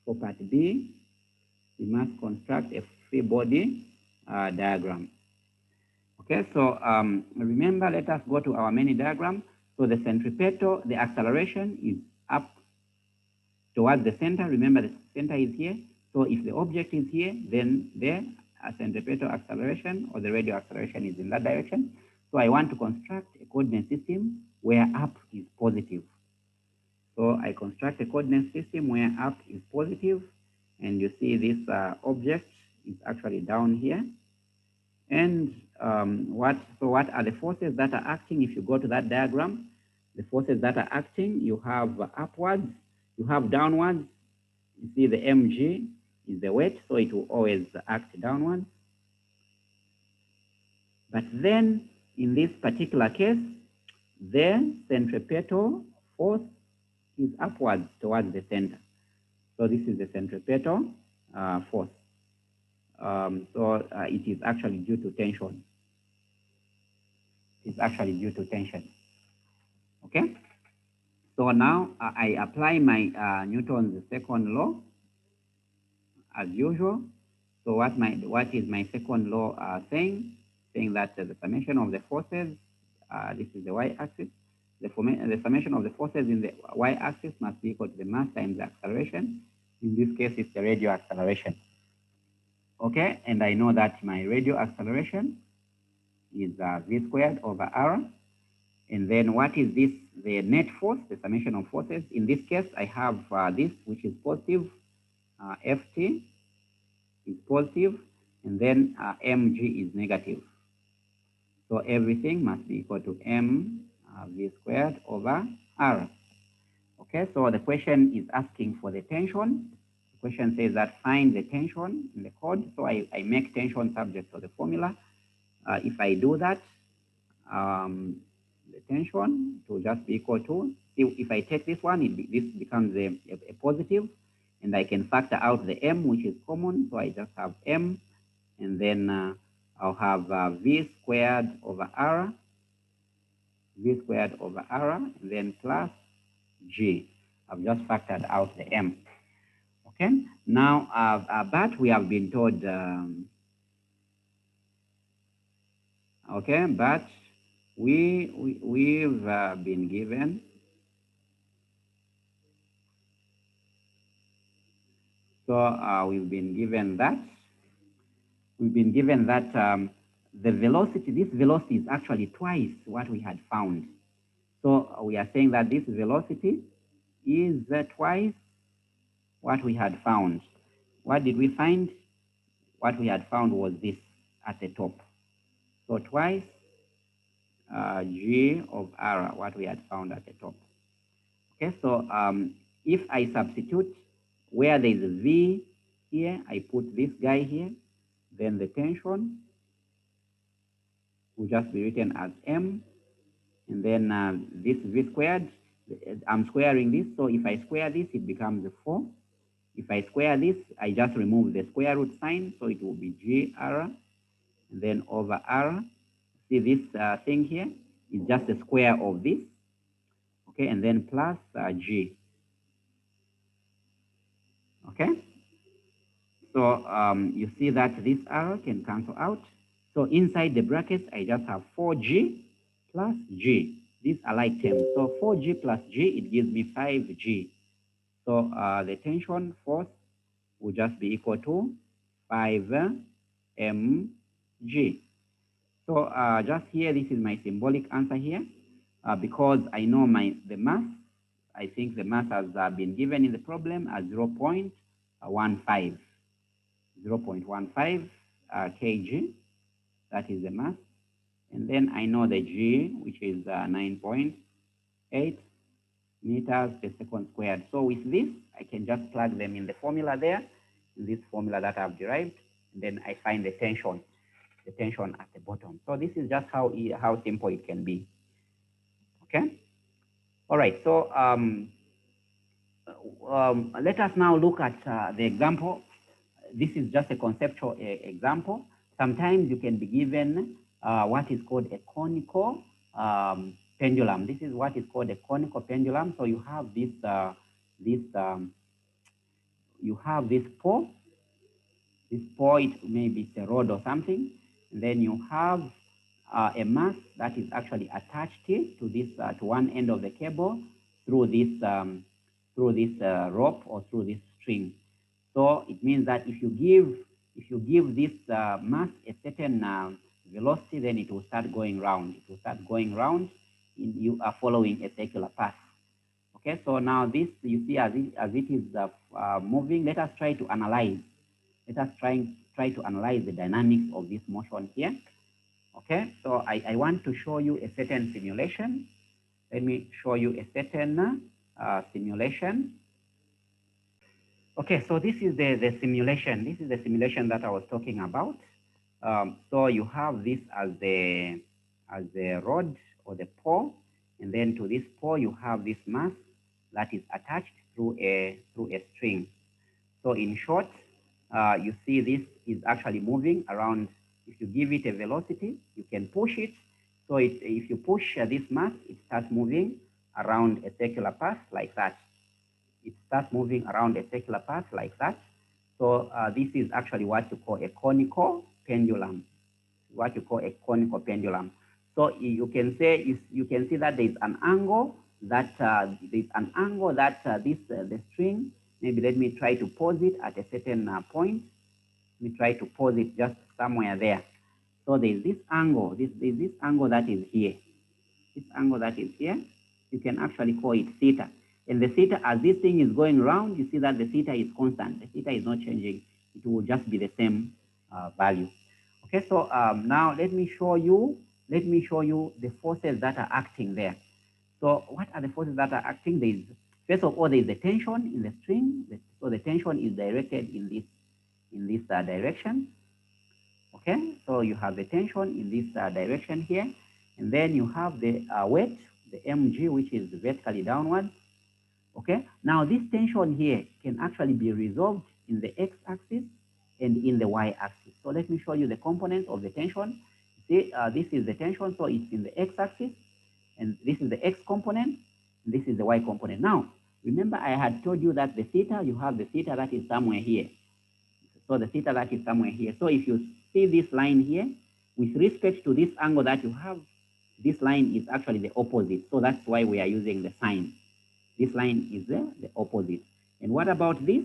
for part B. We must construct a free body diagram. Okay, so remember, let us go to our mini diagram. So the centripetal, the acceleration is up towards the center. Remember, the center is here. So if the object is here, then the centripetal acceleration or the radial acceleration is in that direction. So I want to construct a coordinate system where up is positive. So I construct a coordinate system where up is positive, and you see this object is actually down here. And what are the forces that are acting? If you go to that diagram, the forces that are acting, you have upwards, you have downwards. You see the mg is the weight, so it will always act downwards. But then in this particular case, the centripetal force is upwards towards the center. So this is the centripetal force. It is actually due to tension. It's actually due to tension. Okay? So now I apply my Newton's second law as usual. So what is my second law saying? Saying that the summation of the forces, this is the y-axis, the summation of the forces in the y-axis must be equal to the mass times the acceleration. In this case, it's the radial acceleration. Okay, and I know that my radial acceleration is v squared over r. And then what is this? The net force, the summation of forces. In this case, I have this, which is positive. Ft is positive, and then mg is negative. So everything must be equal to v squared over r. Okay, so the question is asking for the tension. The question says that find the tension in the code. So I make tension subject to the formula. If I do that, the tension will just be equal to, if I take this one, this becomes a positive, and I can factor out the m, which is common. So I just have m, and then I'll have v squared over r, and then plus g. I've just factored out the m. Okay, now, but we have been told, okay, but we've been given, so we've been given that the velocity, this velocity is actually twice what we had found. So we are saying that this velocity is twice what we had found. What did we find? What we had found was this at the top. So twice G of R, what we had found at the top. Okay, so if I substitute where there is a V here, I put this guy here, then the tension will just be written as M, and then this V squared, I'm squaring this, so if I square this, it becomes 4. If I square this, I just remove the square root sign, so it will be GR, and then over R. See this thing here is just the square of this, okay, and then plus G, okay? So you see that this R can cancel out. So inside the brackets, I just have 4G plus G. These are like terms. So 4G plus G, it gives me 5G. So the tension force will just be equal to 5 mg. So just here, this is my symbolic answer here. Because I know the mass, I think the mass has been given in the problem as 0.15. 0.15 kg, that is the mass. And then I know the G, which is 9.8 meters per second squared. So with this, I can just plug them in the formula there, in this formula that I've derived, and then I find the tension at the bottom. So this is just how simple it can be. Okay. All right. So let us now look at the example. This is just a conceptual example. Sometimes you can be given what is called a conical pendulum. This is what is called a conical pendulum. So you have this pole. This pole, it maybe it's a rod or something. And then you have a mass that is actually attached to this to one end of the cable through this rope or through this string. So it means that if you give this mass a certain velocity, then it will start going round. It will start going round. You are following a circular path. Okay, so now this, you see, as it is moving, let us try to analyze. Let us try to analyze the dynamics of this motion here. Okay, so I want to show you a certain simulation. Let me show you a certain simulation. Okay, so this is the simulation. This is the simulation that I was talking about. So you have this as the rod or the pole, and then to this pole you have this mass that is attached through a string. So in short, you see this is actually moving around. If you give it a velocity, you can push it. So if you push this mass, it starts moving around a circular path like that. It starts moving around a circular path like that. So this is actually what you call a conical pendulum. What you call a conical pendulum. So you can say you can see that there is an angle that the string. Maybe let me try to pose it at a certain point. Let me try to pose it just somewhere there. So there is this angle. There's this angle that is here. This angle that is here, you can actually call it theta. And the theta, as this thing is going round, you see that the theta is constant. The theta is not changing. It will just be the same value. Okay, so now let me show you the forces that are acting there. So what are the forces that are acting? First of all, there is the tension in the string. So the tension is directed in this direction. Okay, so you have the tension in this direction here, and then you have the weight, the mg, which is vertically downward. Okay, now this tension here can actually be resolved in the x-axis and in the y-axis. So let me show you the components of the tension. See, this is the tension, so it's in the x-axis, and this is the x component, and this is the y component. Now, remember I had told you that the theta, you have the theta that is somewhere here. So the theta that is somewhere here. So if you see this line here, with respect to this angle that you have, this line is actually the opposite. So that's why we are using the sign. This line is the opposite. And what about this?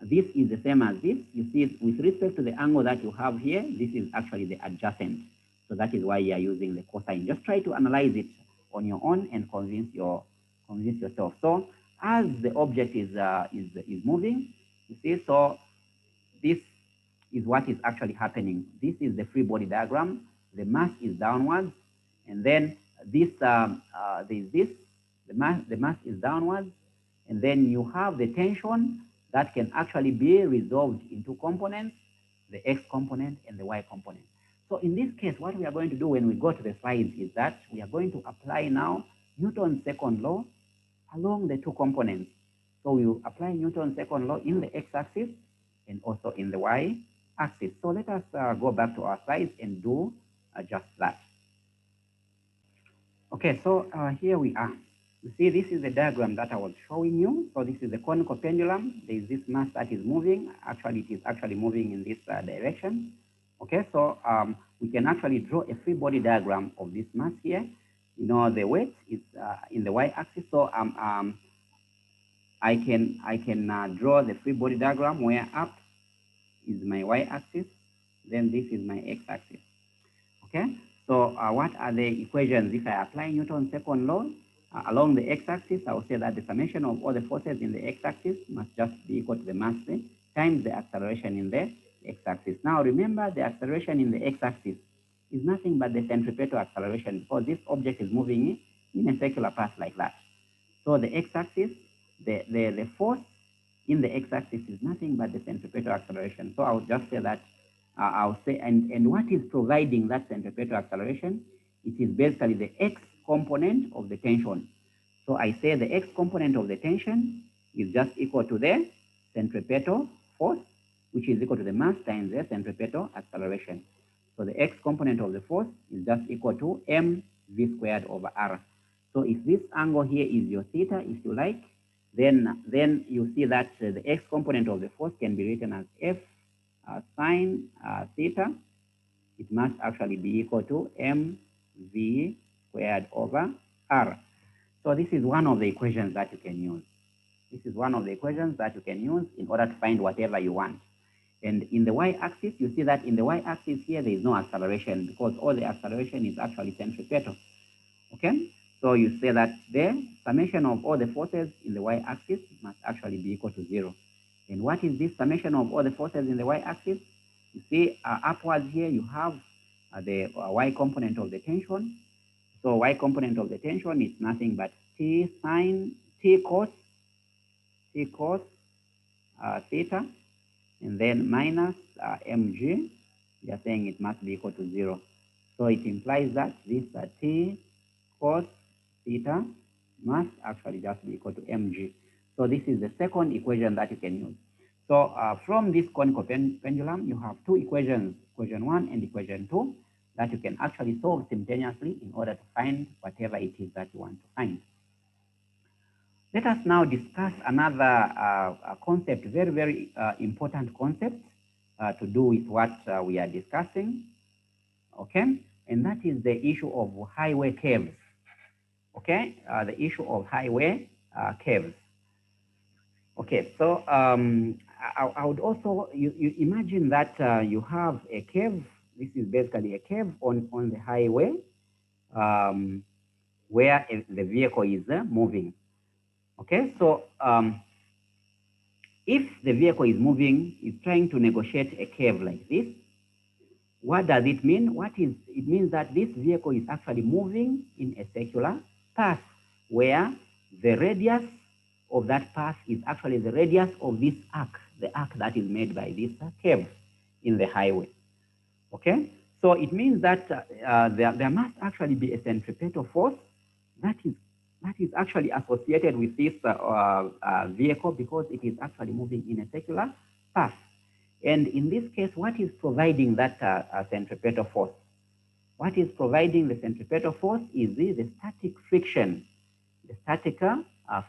This is the same as this. You see, with respect to the angle that you have here, this is actually the adjacent. So that is why you are using the cosine. Just try to analyze it on your own and convince yourself. So as the object is moving, you see, so this is what is actually happening. This is the free body diagram. The mass is downwards, and then this there's this, the mass is downwards, and then you have the tension that can actually be resolved into components, the x component and the y component. So in this case, what we are going to do when we go to the slides is that we are going to apply now Newton's second law along the two components. So we will apply Newton's second law in the x-axis and also in the y-axis. So let us go back to our slides and do just that. Okay, so here we are. You see, this is the diagram that I was showing you. So this is the conical pendulum. There is this mass that is moving. Actually, it is actually moving in this direction. Okay, so we can actually draw a free body diagram of this mass here. You know, the weight is in the y-axis. So I can draw the free body diagram where up is my y-axis, then this is my x-axis. Okay, so what are the equations? If I apply Newton's second law along the x-axis, I will say that the summation of all the forces in the x-axis must just be equal to the mass times the acceleration in the x-axis. Now remember, the acceleration in the x-axis is nothing but the centripetal acceleration, because this object is moving in a circular path like that. So the x-axis, the force in the x-axis is nothing but the centripetal acceleration. So I would just say that I'll say, and what is providing that centripetal acceleration? It is basically the x component of the tension. So I say the x component of the tension is just equal to the centripetal force, which is equal to the mass times the centripetal acceleration. So the x component of the force is just equal to mv squared over r. So if this angle here is your theta, if you like, then you see that the x component of the force can be written as f sine theta. It must actually be equal to mv squared over r. So this is one of the equations that you can use. This is one of the equations that you can use in order to find whatever you want. And in the y-axis, you see that in the y-axis here, there is no acceleration, because all the acceleration is actually centripetal. Okay? So you say that the summation of all the forces in the y-axis must actually be equal to 0. And what is this summation of all the forces in the y-axis? You see, upwards here, you have the y component of the tension. So y component of the tension is nothing but t cos theta, and then minus mg. We are saying it must be equal to 0. So it implies that this t cos theta must actually just be equal to mg. So this is the second equation that you can use. So from this conical pendulum, you have two equations, equation 1 and equation 2, that you can actually solve simultaneously in order to find whatever it is that you want to find. Let us now discuss another concept, very, very important concept to do with what we are discussing, okay? And that is the issue of highway curves, okay? The issue of highway curves. Okay, so I would also, you imagine that you have a curve. This is basically a curve on the highway where the vehicle is moving. Okay, so if the vehicle is moving, is trying to negotiate a curve like this, what does it mean? It means that this vehicle is actually moving in a circular path where the radius of that path is actually the radius of this arc, the arc that is made by this curve in the highway. Okay, so it means that there must actually be a centripetal force that is actually associated with this vehicle, because it is actually moving in a circular path. And in this case, what is providing that centripetal force? What is providing the centripetal force is the static friction, the static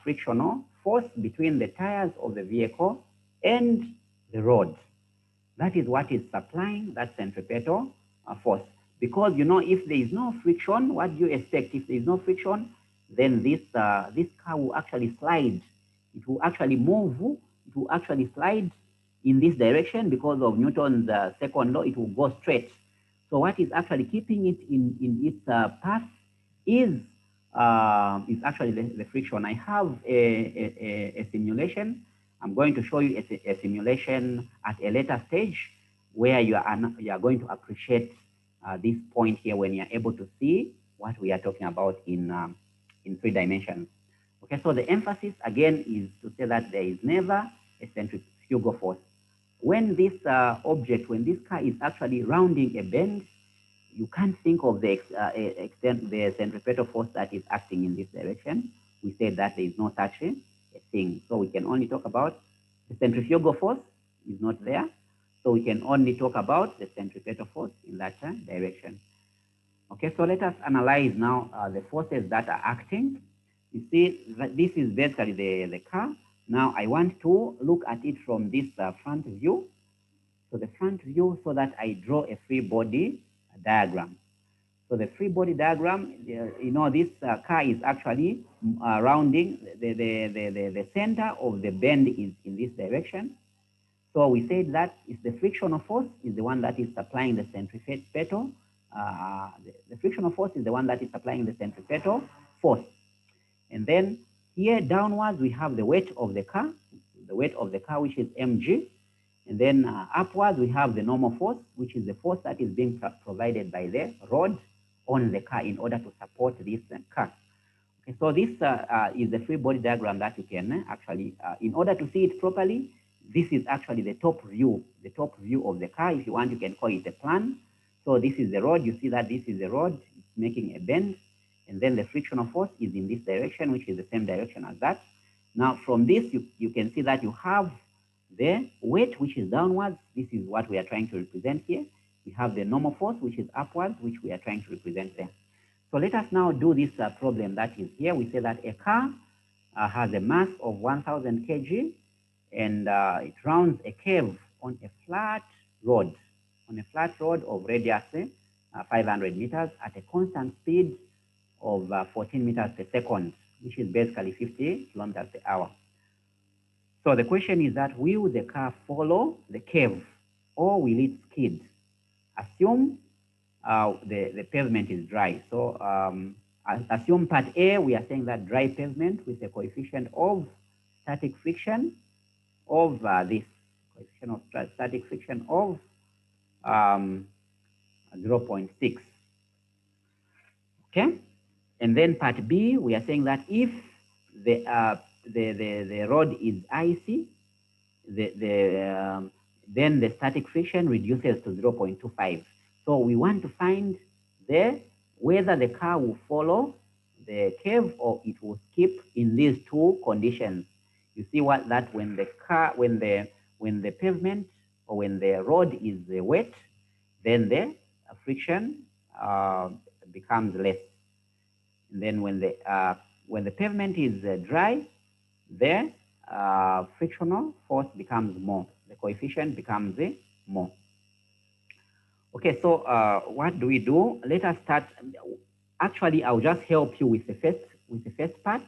frictional force between the tires of the vehicle and the road. That is what is supplying that centripetal force. Because, you know, if there is no friction, what do you expect? If there is no friction, then this car will actually slide. It will actually move. It will actually slide in this direction because of Newton's second law. It will go straight. So what is actually keeping it in its path is actually the friction. I have a simulation. I'm going to show you a simulation at a later stage where you are going to appreciate this point here when you're able to see what we are talking about in 3 dimensions. Okay, so the emphasis again is to say that there is never a centrifugal force. When this when this car is actually rounding a bend, you can't think of the centripetal force that is acting in this direction. We said that there is no such a thing. So we can only talk about the centrifugal force is not there. So we can only talk about the centripetal force in that direction. Okay, so let us analyze now the forces that are acting. You see, that this is basically the car. Now I want to look at it from this front view. So the front view, so that I draw a free body diagram. So the free body diagram, you know, this car is actually rounding, the center of the bend is in this direction. So we said that if the frictional force is the one that is supplying the centripetal, the frictional force is the one that is supplying the centripetal force. And then here downwards, we have the weight of the car, which is mg. And then upwards, we have the normal force, which is the force that is being provided by the rod on the car in order to support this car. Okay, so this is the free body diagram that you can actually, in order to see it properly, this is actually the top view of the car. If you want, you can call it a plan. So this is the rod. You see that this is the rod. It's making a bend. And then the frictional force is in this direction, which is the same direction as that. Now, from this, you can see that you have the weight, which is downwards. This is what we are trying to represent here. We have the normal force, which is upwards, which we are trying to represent there. So let us now do this problem that is here. We say that a car has a mass of 1,000 kg, and it rounds a curve on a flat road, of radius 500 meters at a constant speed of 14 meters per second, which is basically 50 kilometers per hour. So the question is that, will the car follow the curve or will it skid? Assume the pavement is dry. So assume part A, we are saying that dry pavement with a coefficient of static friction of this coefficient of static friction of 0.6. Okay, and then part B, we are saying that if the road is icy, then the static friction reduces to 0.25. So we want to find whether the car will follow the curve or it will skip in these two conditions. You see when the pavement or when the road is wet, then the friction becomes less. And then when the pavement is dry, the frictional force becomes more. The coefficient becomes more. Okay, so what do we do? Let us start. Actually, I'll just help you with the first part,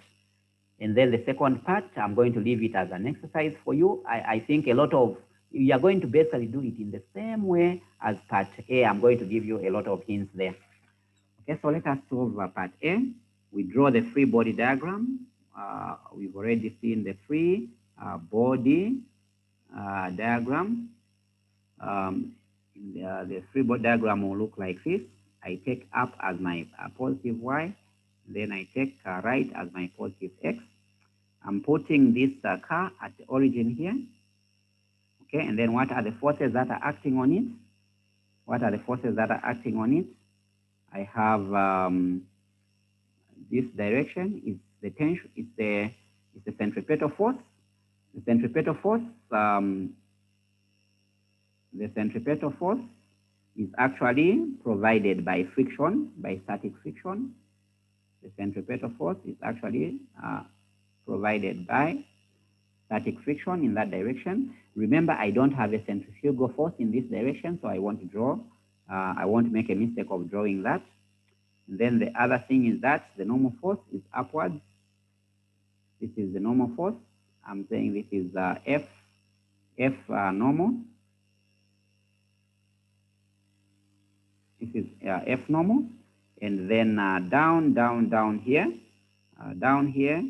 and then the second part, I'm going to leave it as an exercise for you. I think you are going to basically do it in the same way as part A. I'm going to give you a lot of hints there. Okay, so let us solve part A. We draw the free body diagram. We've already seen the free body diagram. The free body diagram will look like this. I take up as my positive y, then I take right as my positive x. I'm putting this car at the origin here. Okay, and then what are the forces that are acting on it? What are the forces that are acting on it? I have this direction is the tension, it's the centripetal force. The centripetal force is actually provided by friction, by static friction. The centripetal force is actually provided by static friction in that direction. Remember, I don't have a centrifugal force in this direction, so I won't draw. I won't make a mistake of drawing that. And then the other thing is that the normal force is upwards. This is the normal force. I'm saying this is F normal. This is F normal. And then down here. Down here,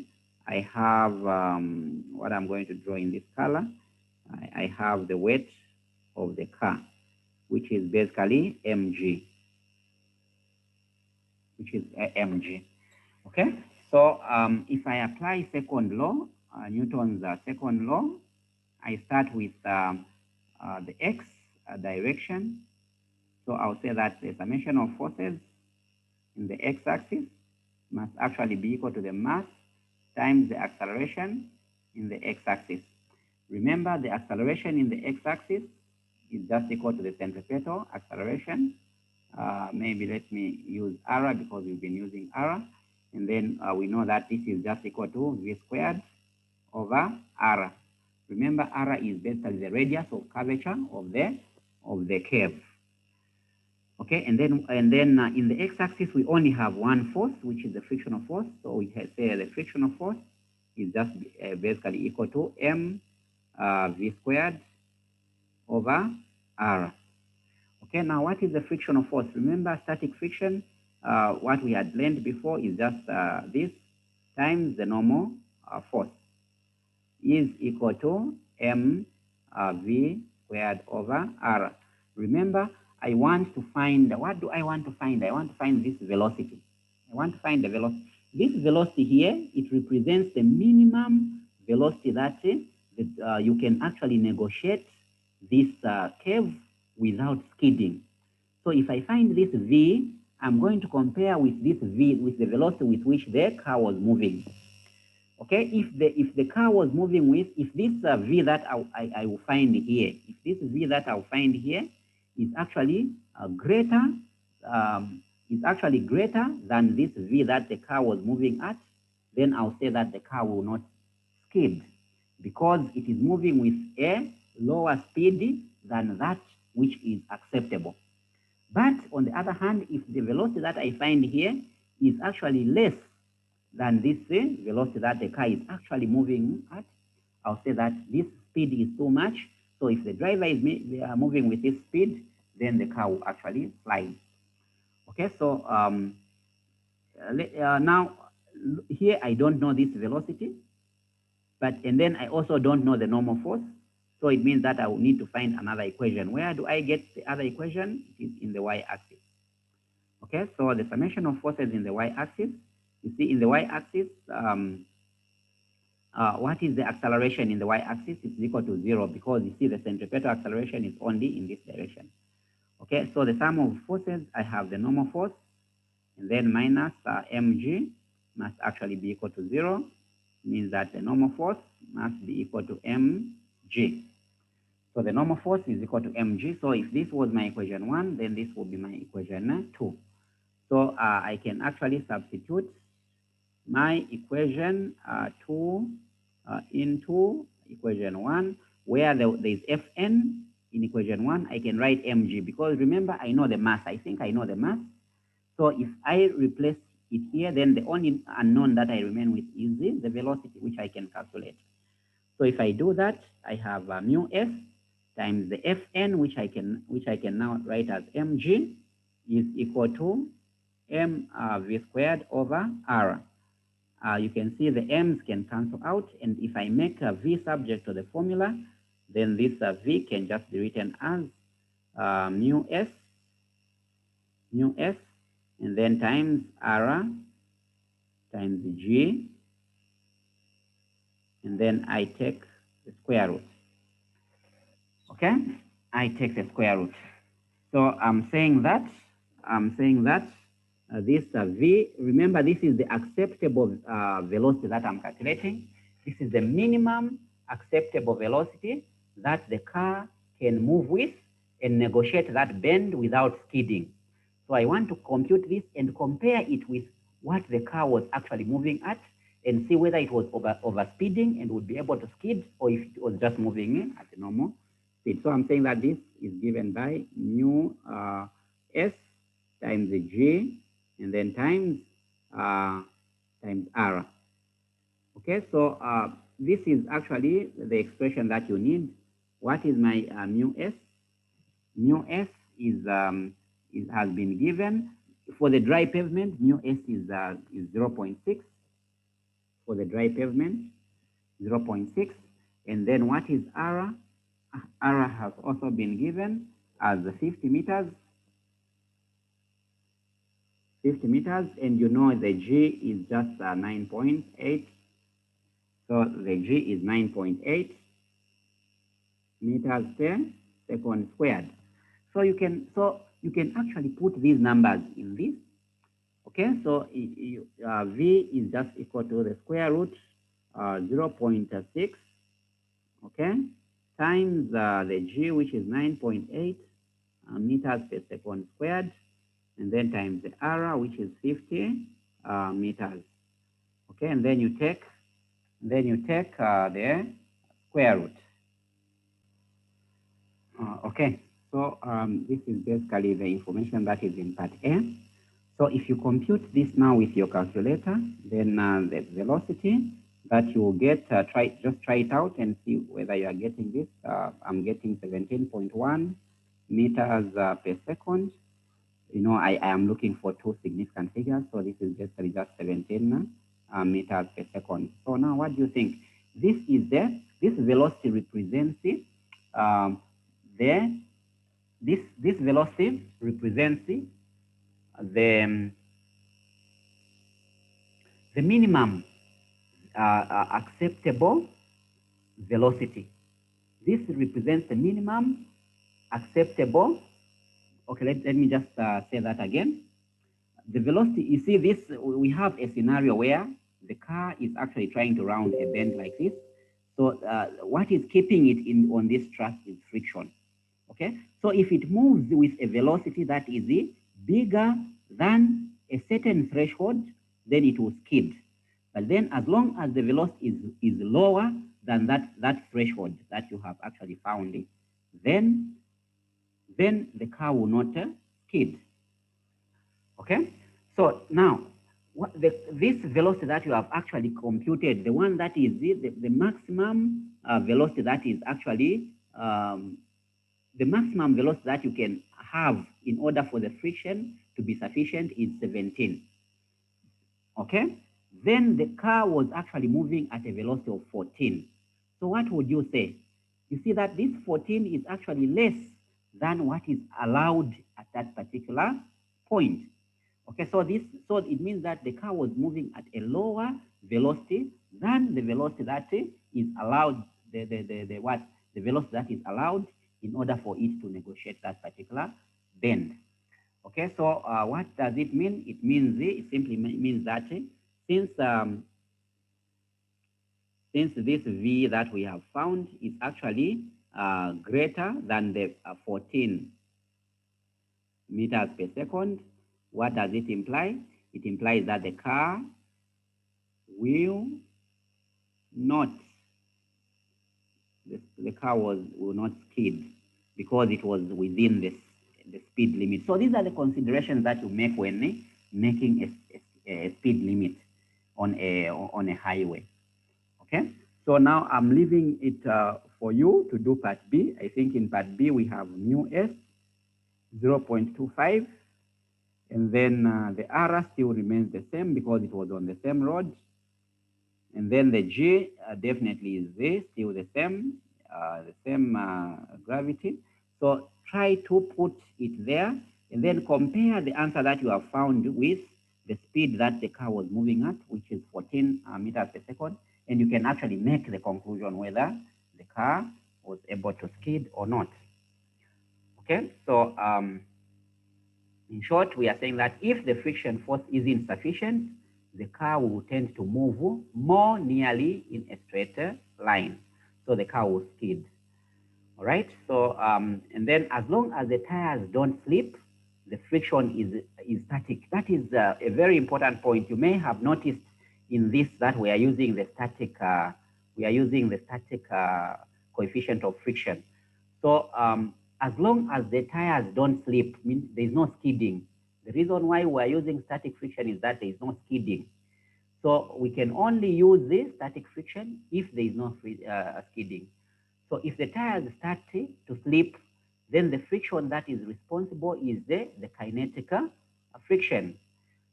I have what I'm going to draw in this color. I have the weight of the car, which is basically mg. which is mg. Okay, so if I apply second law, Newton's second law, I start with the x direction. So I'll say that the summation of forces in the x-axis must actually be equal to the mass times the acceleration in the x-axis. Remember, the acceleration in the x-axis is just equal to the centripetal acceleration. Maybe let me use r because we've been using r. And then we know that this is just equal to v squared over r. Remember, r is basically the radius of curvature of the curve. Okay, and then in the x-axis we only have one force, which is the frictional force. So we can say the frictional force is just basically equal to m v squared over r. Okay, now what is the frictional force? Remember, static friction, what we had learned before is just this times the normal force is equal to m v squared over r. Remember, I want to find, what do I want to find? I want to find this velocity. I want to find the velocity. This velocity here, it represents the minimum velocity that you can actually negotiate this curve without skidding. So if I find this v, I'm going to compare with this v, with the velocity with which the car was moving. Okay, if the car was moving with, if this v that I will find here, if this v that I'll find here is actually greater than this v that the car was moving at, then I'll say that the car will not skid because it is moving with a lower speed than that which is acceptable. But on the other hand, if the velocity that I find here is actually less than this velocity that the car is actually moving at, I'll say that this speed is too much. So if the driver is moving with this speed, then the car will actually slide. Okay, so now here I don't know this velocity, and then I also don't know the normal force. So it means that I will need to find another equation. Where do I get the other equation? It is in the y-axis. Okay, so the summation of forces in the y-axis, you see in the y-axis, what is the acceleration in the y-axis? It's equal to 0 because you see the centripetal acceleration is only in this direction. Okay, so the sum of forces, I have the normal force, and then minus mg must actually be equal to 0, means that the normal force must be equal to mg. So the normal force is equal to mg. So if this was my equation 1, then this will be my equation 2. So I can actually substitute my equation 2 into equation 1, where there is Fn in equation 1, I can write mg because remember, I know the mass. I think I know the mass. So if I replace it here, then the only unknown that I remain with is the velocity, which I can calculate. So if I do that, I have mu s times the Fn, which I can now write as mg, is equal to m v squared over r. You can see the m's can cancel out, and if I make a v subject to the formula, then this v can just be written as mu s, and then times r times g, and then I take the square root. Okay, I take the square root. So I'm saying that this v, remember this is the acceptable velocity that I'm calculating. This is the minimum acceptable velocity that the car can move with and negotiate that bend without skidding. So I want to compute this and compare it with what the car was actually moving at and see whether it was over speeding and would be able to skid, or if it was just moving at a normal speed. So I'm saying that this is given by mu s times the g, and then times r. Okay, so this is actually the expression that you need. What is my mu s? Mu s has been given for the dry pavement. Mu s is 0.6 for the dry pavement, 0.6, and then what is r? R has also been given as 50 meters. 50 meters, and you know the G is just 9.8. So the G is 9.8 meters per second squared. So you can actually put these numbers in this. Okay, so V is just equal to the square root 0.6, okay, times the G, which is 9.8 meters per second squared, and then times the R, which is 50 meters. Okay, and then you take the square root. Okay, so this is basically the information that is in part A. So if you compute this now with your calculator, then the velocity that you will get, just try it out and see whether you are getting this. I'm getting 17.1 meters per second. You know, I am looking for two significant figures, so this is just 17 meters per second. So now, what do you think? This velocity represents this velocity represents the minimum acceptable velocity. This represents the minimum acceptable. Okay, let me just say that again. The velocity, you see this, we have a scenario where the car is actually trying to round a bend like this. So what is keeping it on this track is friction. Okay, so if it moves with a velocity that is bigger than a certain threshold, then it will skid. But then as long as the velocity is lower than that threshold that you have actually found, then the car will not skid. Okay, so now this velocity that you have actually computed, the one that is the maximum velocity that is actually the maximum velocity that you can have in order for the friction to be sufficient is 17. Okay, then the car was actually moving at a velocity of 14. So what would you say? You see that this 14 is actually less than what is allowed at that particular point. Okay, so it means that the car was moving at a lower velocity than the velocity that is allowed, the velocity that is allowed in order for it to negotiate that particular bend. Okay, so what does it mean? It means it simply means that since this V that we have found is actually greater than the 14 meters per second, what does it imply? It implies that the car will not, the car will not skid because it was within the speed limit. So these are the considerations that you make when making a speed limit on a highway. Okay, so now I'm leaving it for you to do part B. I think in part B we have mu S 0.25. And then the R still remains the same because it was on the same road. And then the G definitely is still the same gravity. So try to put it there and then compare the answer that you have found with the speed that the car was moving at, which is 14 meters per second. And you can actually make the conclusion whether the car was able to skid or not. Okay, so in short, we are saying that if the friction force is insufficient, the car will tend to move more nearly in a straight line. So the car will skid. All right. So, and then as long as the tires don't slip, the friction is static. That is a very important point. You may have noticed in this that we are using the static, coefficient of friction. So, as long as the tires don't slip, means there is no skidding. The reason why we are using static friction is that there is no skidding. So we can only use this static friction if there is no skidding. So if the tires start to slip, then the friction that is responsible is the kinetic friction.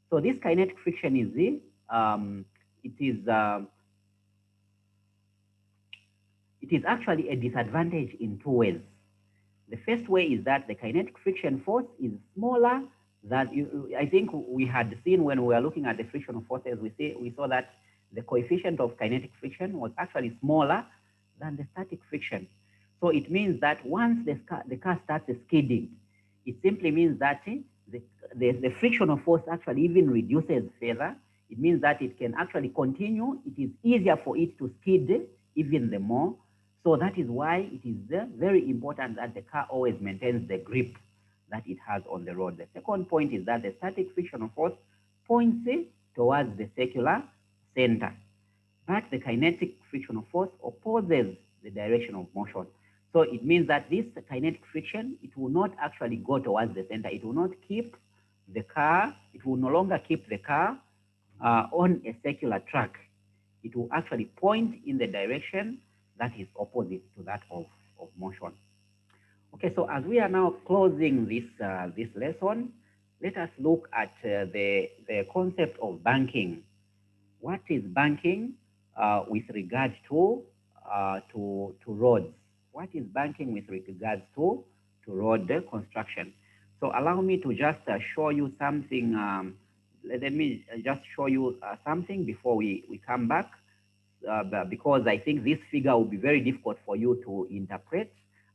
So this kinetic friction is it is actually a disadvantage in two ways. The first way is that the kinetic friction force is smaller that I think we had seen when we were looking at the frictional forces, we saw that the coefficient of kinetic friction was actually smaller than the static friction. So it means that once the car starts skidding, it simply means that the frictional force actually even reduces further. It means that it can actually continue. It is easier for it to skid even the more. So that is why it is very important that the car always maintains the grip that it has on the road. The second point is that the static frictional force points towards the circular center, but the kinetic frictional force opposes the direction of motion. So it means that this kinetic friction, it will not actually go towards the center. It will not keep the car, it will no longer keep the car on a circular track. It will actually point in the direction that is opposite to that of motion. Okay, so as we are now closing this, this lesson, let us look at the concept of banking. What is banking with regard to roads? What is banking with regards to road construction? So allow me to just show you something. Let me just show you something before we come back, because I think this figure will be very difficult for you to interpret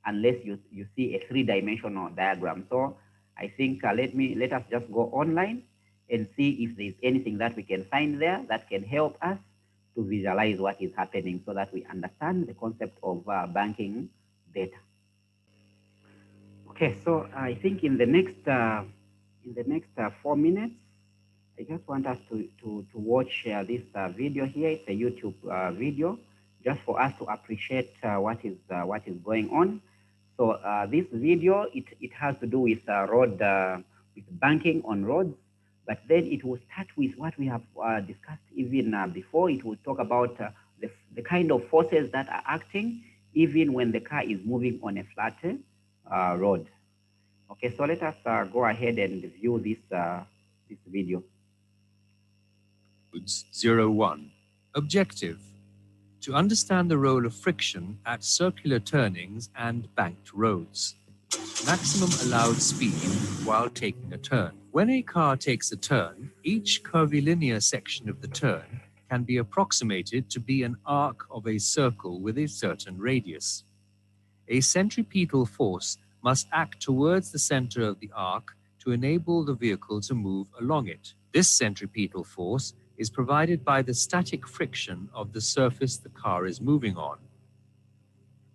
unless you see a three-dimensional diagram. So I think let us just go online and see if there's anything that we can find there that can help us to visualize what is happening so that we understand the concept of banking data. Okay, so I think in the next 4 minutes, I just want us to watch this video here. It's a YouTube video, just for us to appreciate what is going on. So this video, it has to do with with banking on roads, but then it will start with what we have discussed even before. It will talk about the kind of forces that are acting even when the car is moving on a flat road. Okay, so let us go ahead and view this video. 01. Objective: to understand the role of friction at circular turnings and banked roads. Maximum allowed speed while taking a turn. When a car takes a turn, each curvilinear section of the turn can be approximated to be an arc of a circle with a certain radius. A centripetal force must act towards the center of the arc to enable the vehicle to move along it. This centripetal force is provided by the static friction of the surface the car is moving on.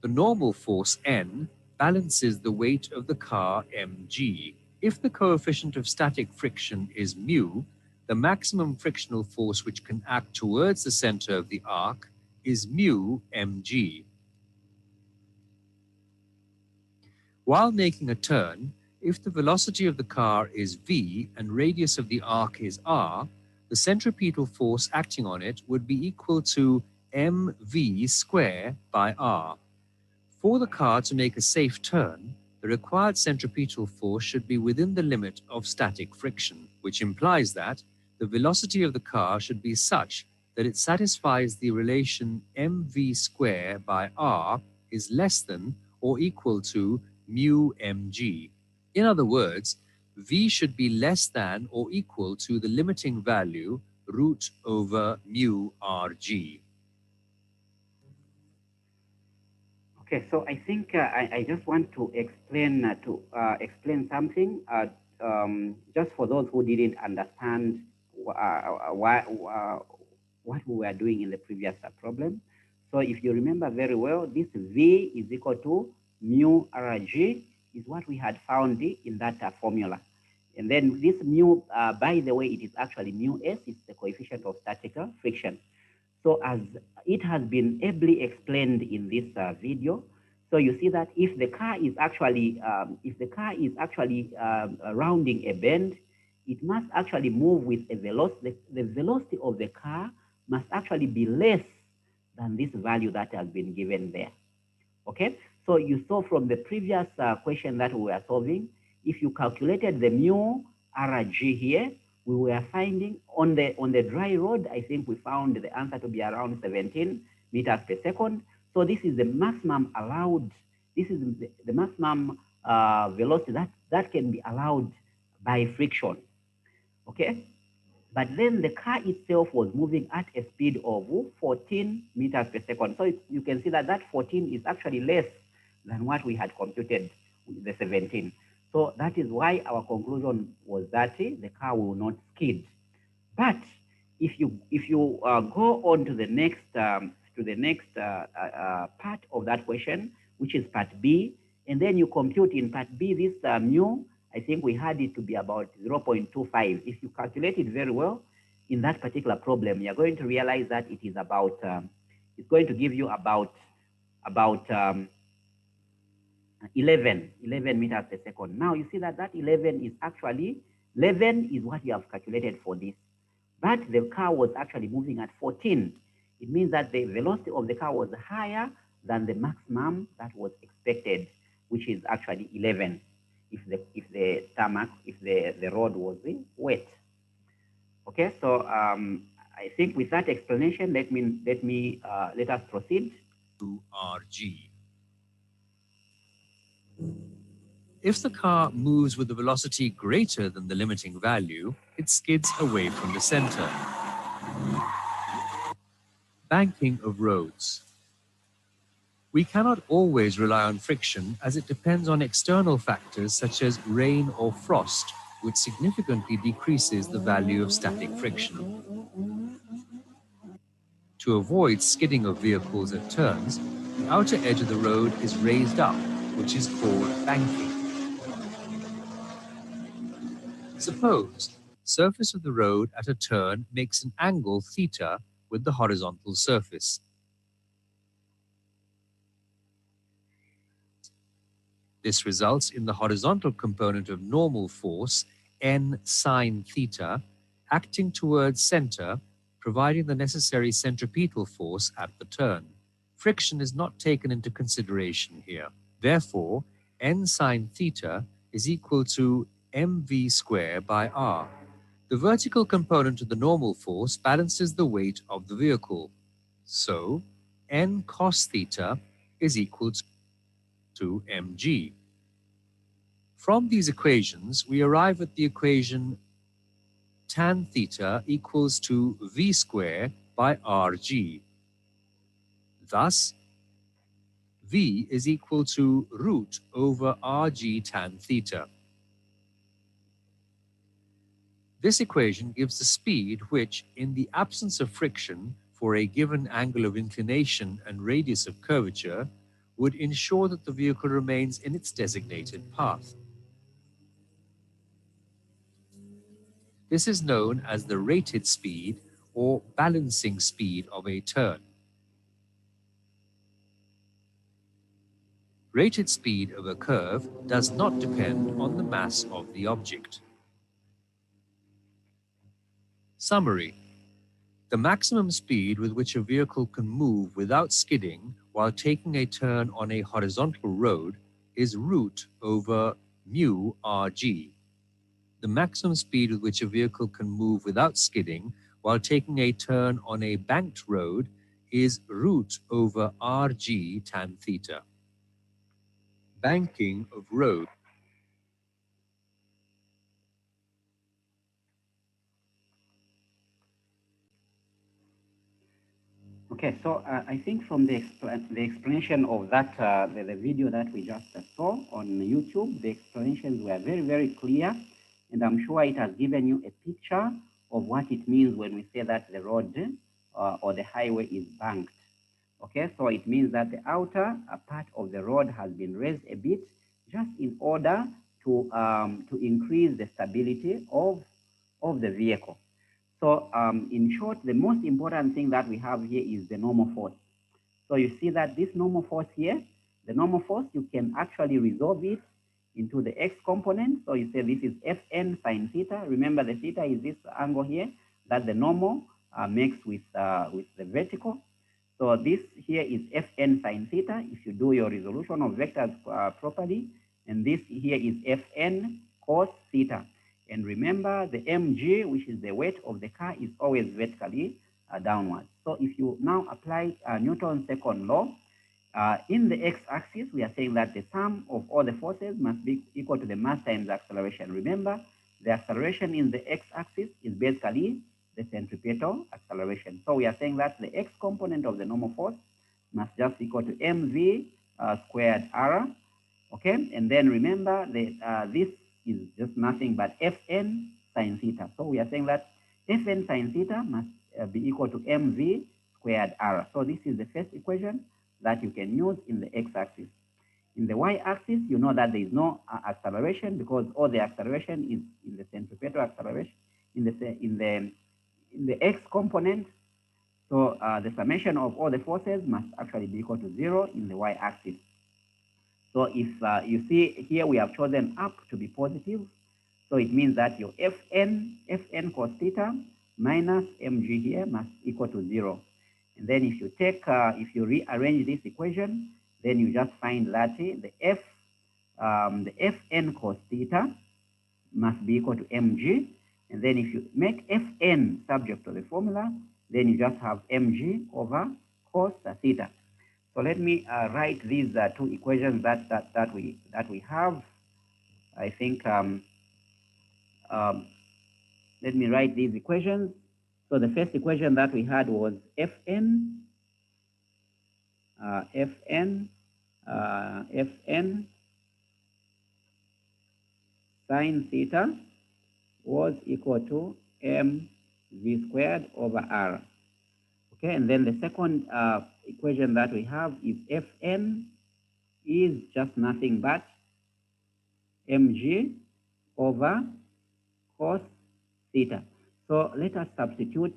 The normal force N balances the weight of the car mg. If the coefficient of static friction is mu, the maximum frictional force which can act towards the center of the arc is mu mg. While making a turn, if the velocity of the car is v and radius of the arc is r, the centripetal force acting on it would be equal to mv square by r. For the car to make a safe turn, the required centripetal force should be within the limit of static friction, which implies that the velocity of the car should be such that it satisfies the relation mv square by r is less than or equal to mu mg. In other words, v should be less than or equal to the limiting value root over mu rg. Okay, so I think I just want to explain something just for those who didn't understand what we were doing in the previous problem. So if you remember very well, this V is equal to mu Rg is what we had found in that formula. And then this mu, by the way, it is actually mu S, it's the coefficient of static friction. So as it has been ably explained in this video, so you see that if the car is actually rounding a bend, it must actually move with a velocity. The velocity of the car must actually be less than this value that has been given there. Okay, so you saw from the previous question that we were solving, if you calculated the mu Rg here, we were finding on the dry road, I think we found the answer to be around 17 meters per second. So this is the maximum allowed, this is the maximum velocity that can be allowed by friction, okay? But then the car itself was moving at a speed of 14 meters per second. So you can see that that 14 is actually less than what we had computed with the 17. So that is why our conclusion was that the car will not skid. But if you go on to the next part of that question, which is part B, and then you compute in part B this mu, I think we had it to be about 0.25. If you calculate it very well in that particular problem, you're going to realize that it is about it's going to give you about 11 meters per second. Now you see that that 11 is actually 11 is what you have calculated for this. But the car was actually moving at 14. It means that the velocity of the car was higher than the maximum that was expected, which is actually 11 if the tarmac, if the road was wet. Okay, so I think with that explanation, let us proceed to RG. If the car moves with a velocity greater than the limiting value, it skids away from the center. Banking of roads. We cannot always rely on friction as it depends on external factors such as rain or frost, which significantly decreases the value of static friction. To avoid skidding of vehicles at turns, the outer edge of the road is raised up, which is called banking. Suppose surface of the road at a turn makes an angle theta with the horizontal surface. This results in the horizontal component of normal force, n sine theta, acting towards center, providing the necessary centripetal force at the turn. Friction is not taken into consideration here. Therefore, n sine theta is equal to mv squared by r. The vertical component of the normal force balances the weight of the vehicle. So, n cos theta is equal to mg. From these equations, we arrive at the equation tan theta equals to v squared by rg. Thus, v is equal to root over rg tan theta. This equation gives the speed which, in the absence of friction for a given angle of inclination and radius of curvature, would ensure that the vehicle remains in its designated path. This is known as the rated speed or balancing speed of a turn. Rated speed of a curve does not depend on the mass of the object. Summary. The maximum speed with which a vehicle can move without skidding while taking a turn on a horizontal road is root over mu rg. The maximum speed with which a vehicle can move without skidding while taking a turn on a banked road is root over rg tan theta. Banking of road. Okay, so I think from the explanation of that, the video that we just saw on YouTube, the explanations were very, very clear, and I'm sure it has given you a picture of what it means when we say that the road or the highway is banked. Okay, so it means that the outer part of the road has been raised a bit just in order to increase the stability of the vehicle. So in short, the most important thing that we have here is the normal force. So you see that this normal force here, the normal force, you can actually resolve it into the x component. So you say this is Fn sine theta. Remember the theta is this angle here that the normal makes with the vertical. So this here is Fn sine theta if you do your resolution of vectors properly. And this here is Fn cos theta. And remember the mg, which is the weight of the car, is always vertically downwards. So if you now apply Newton's second law, in the x-axis, we are saying that the sum of all the forces must be equal to the mass times acceleration. Remember, The acceleration in the x-axis is basically the centripetal acceleration. So we are saying that the x component of the normal force must just equal to mv squared r. Okay, and then remember that this is just nothing but Fn sine theta. So we are saying that Fn sine theta must be equal to mv squared r. So this is the first equation that you can use in the x-axis. In the y-axis, you know that there is no acceleration because all the acceleration is in the centripetal acceleration in the x component. So the summation of all the forces must actually be equal to 0 in the y-axis. So if you see here, we have chosen up to be positive. So it means that your Fn cos theta minus mg here must equal to 0. And then if you take, if you rearrange this equation, then you just find that the Fn cos theta must be equal to mg. And then if you make Fn subject to the formula, then you just have mg over cos theta. So let me write these two equations that we have. I think let me write these equations. So the first equation that we had was Fn sine theta was equal to mv squared over r. Okay, and then the second equation that we have is Fn is just nothing but mg over cos theta. So let us substitute.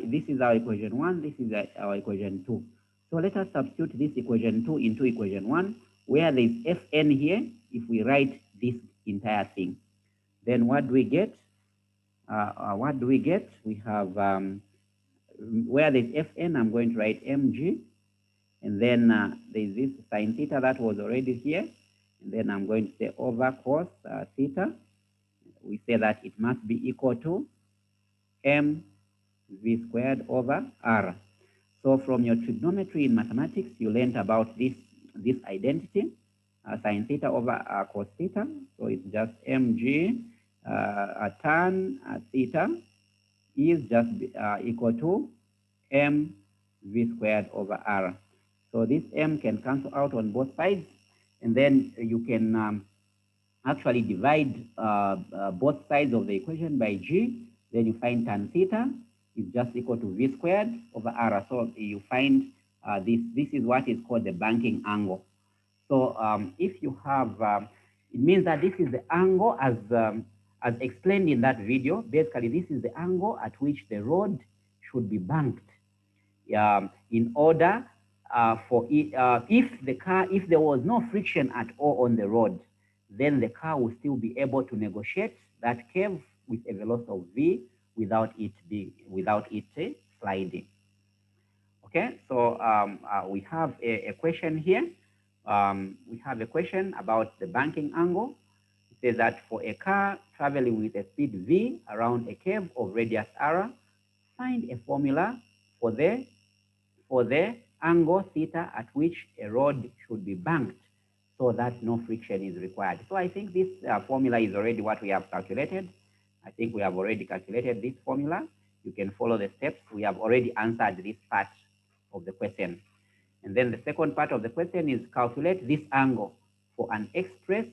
This is our equation 1. This is our equation 2. So let us substitute this equation 2 into equation 1, where there is Fn here. If we write this entire thing, then what do we get? We have where there's Fn, I'm going to write mg, and then there's this sine theta that was already here, and then I'm going to say over cos theta. We say that it must be equal to mv squared over r. So from your trigonometry in mathematics, you learned about this identity, sine theta over cos theta. So it's just mg tan theta is just equal to mv squared over r. So this m can cancel out on both sides, and then you can actually divide both sides of the equation by g. Then you find tan theta is just equal to v squared over r. So you find this is what is called the banking angle. So if you have, it means that this is the angle as explained in that video. Basically, this is the angle at which the rod should be banked in order for it, if there was no friction at all on the road, then the car will still be able to negotiate that curve with a velocity of v without it sliding. Okay, so we have a question here. We have a question about the banking angle. It says that for a car traveling with a speed v around a curve of radius r, find a formula for the angle theta at which a rod should be banked so that no friction is required. So I think this formula is already what we have calculated. I think we have already calculated this formula. You can follow the steps. We have already answered this part of the question. And then the second part of the question is calculate this angle for an express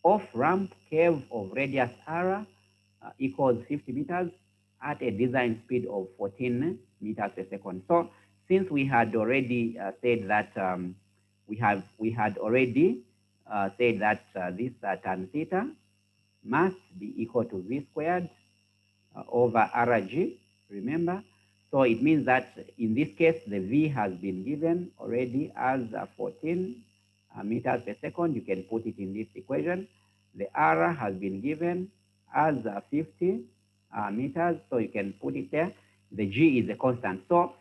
off-ramp curve of radius r equals 50 meters at a design speed of 14 meters per second. So since we had already said that this tan theta must be equal to v squared over rg, remember? So it means that in this case, the v has been given already as 14 meters per second. You can put it in this equation. The r has been given as 50 meters, so you can put it there. The g is a constant. So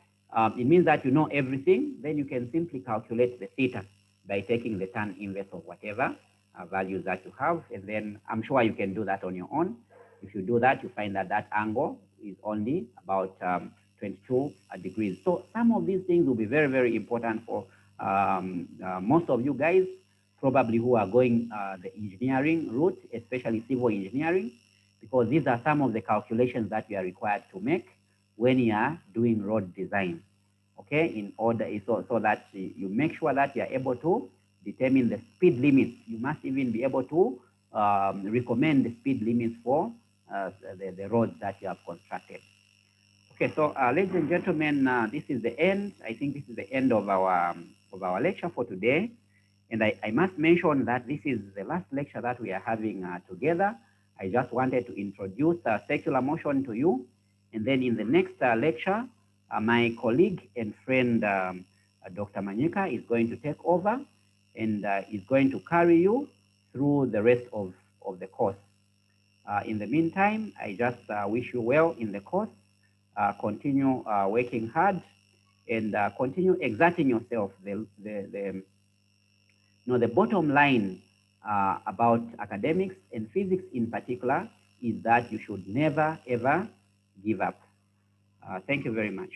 it means that you know everything. Then you can simply calculate the theta by taking the tan inverse of whatever values that you have. And then I'm sure you can do that on your own. If you do that, you find that that angle is only about 22 degrees. So some of these things will be very, very important for most of you guys. probably who are going the engineering route, especially civil engineering, because these are some of the calculations that we are required to make when you are doing road design. Okay, in order so that you make sure that you are able to determine the speed limits. You must even be able to recommend the speed limits for the roads that you have constructed. Okay, so ladies and gentlemen, this is the end. I think this is the end of our lecture for today. And I must mention that this is the last lecture that we are having together. I just wanted to introduce circular motion to you. And then in the next lecture, my colleague and friend, Dr. Manyika, is going to take over and is going to carry you through the rest of the course. In the meantime, I just wish you well in the course. Continue working hard and continue exerting yourself. The bottom line about academics and physics in particular is that you should never, ever give up. Thank you very much.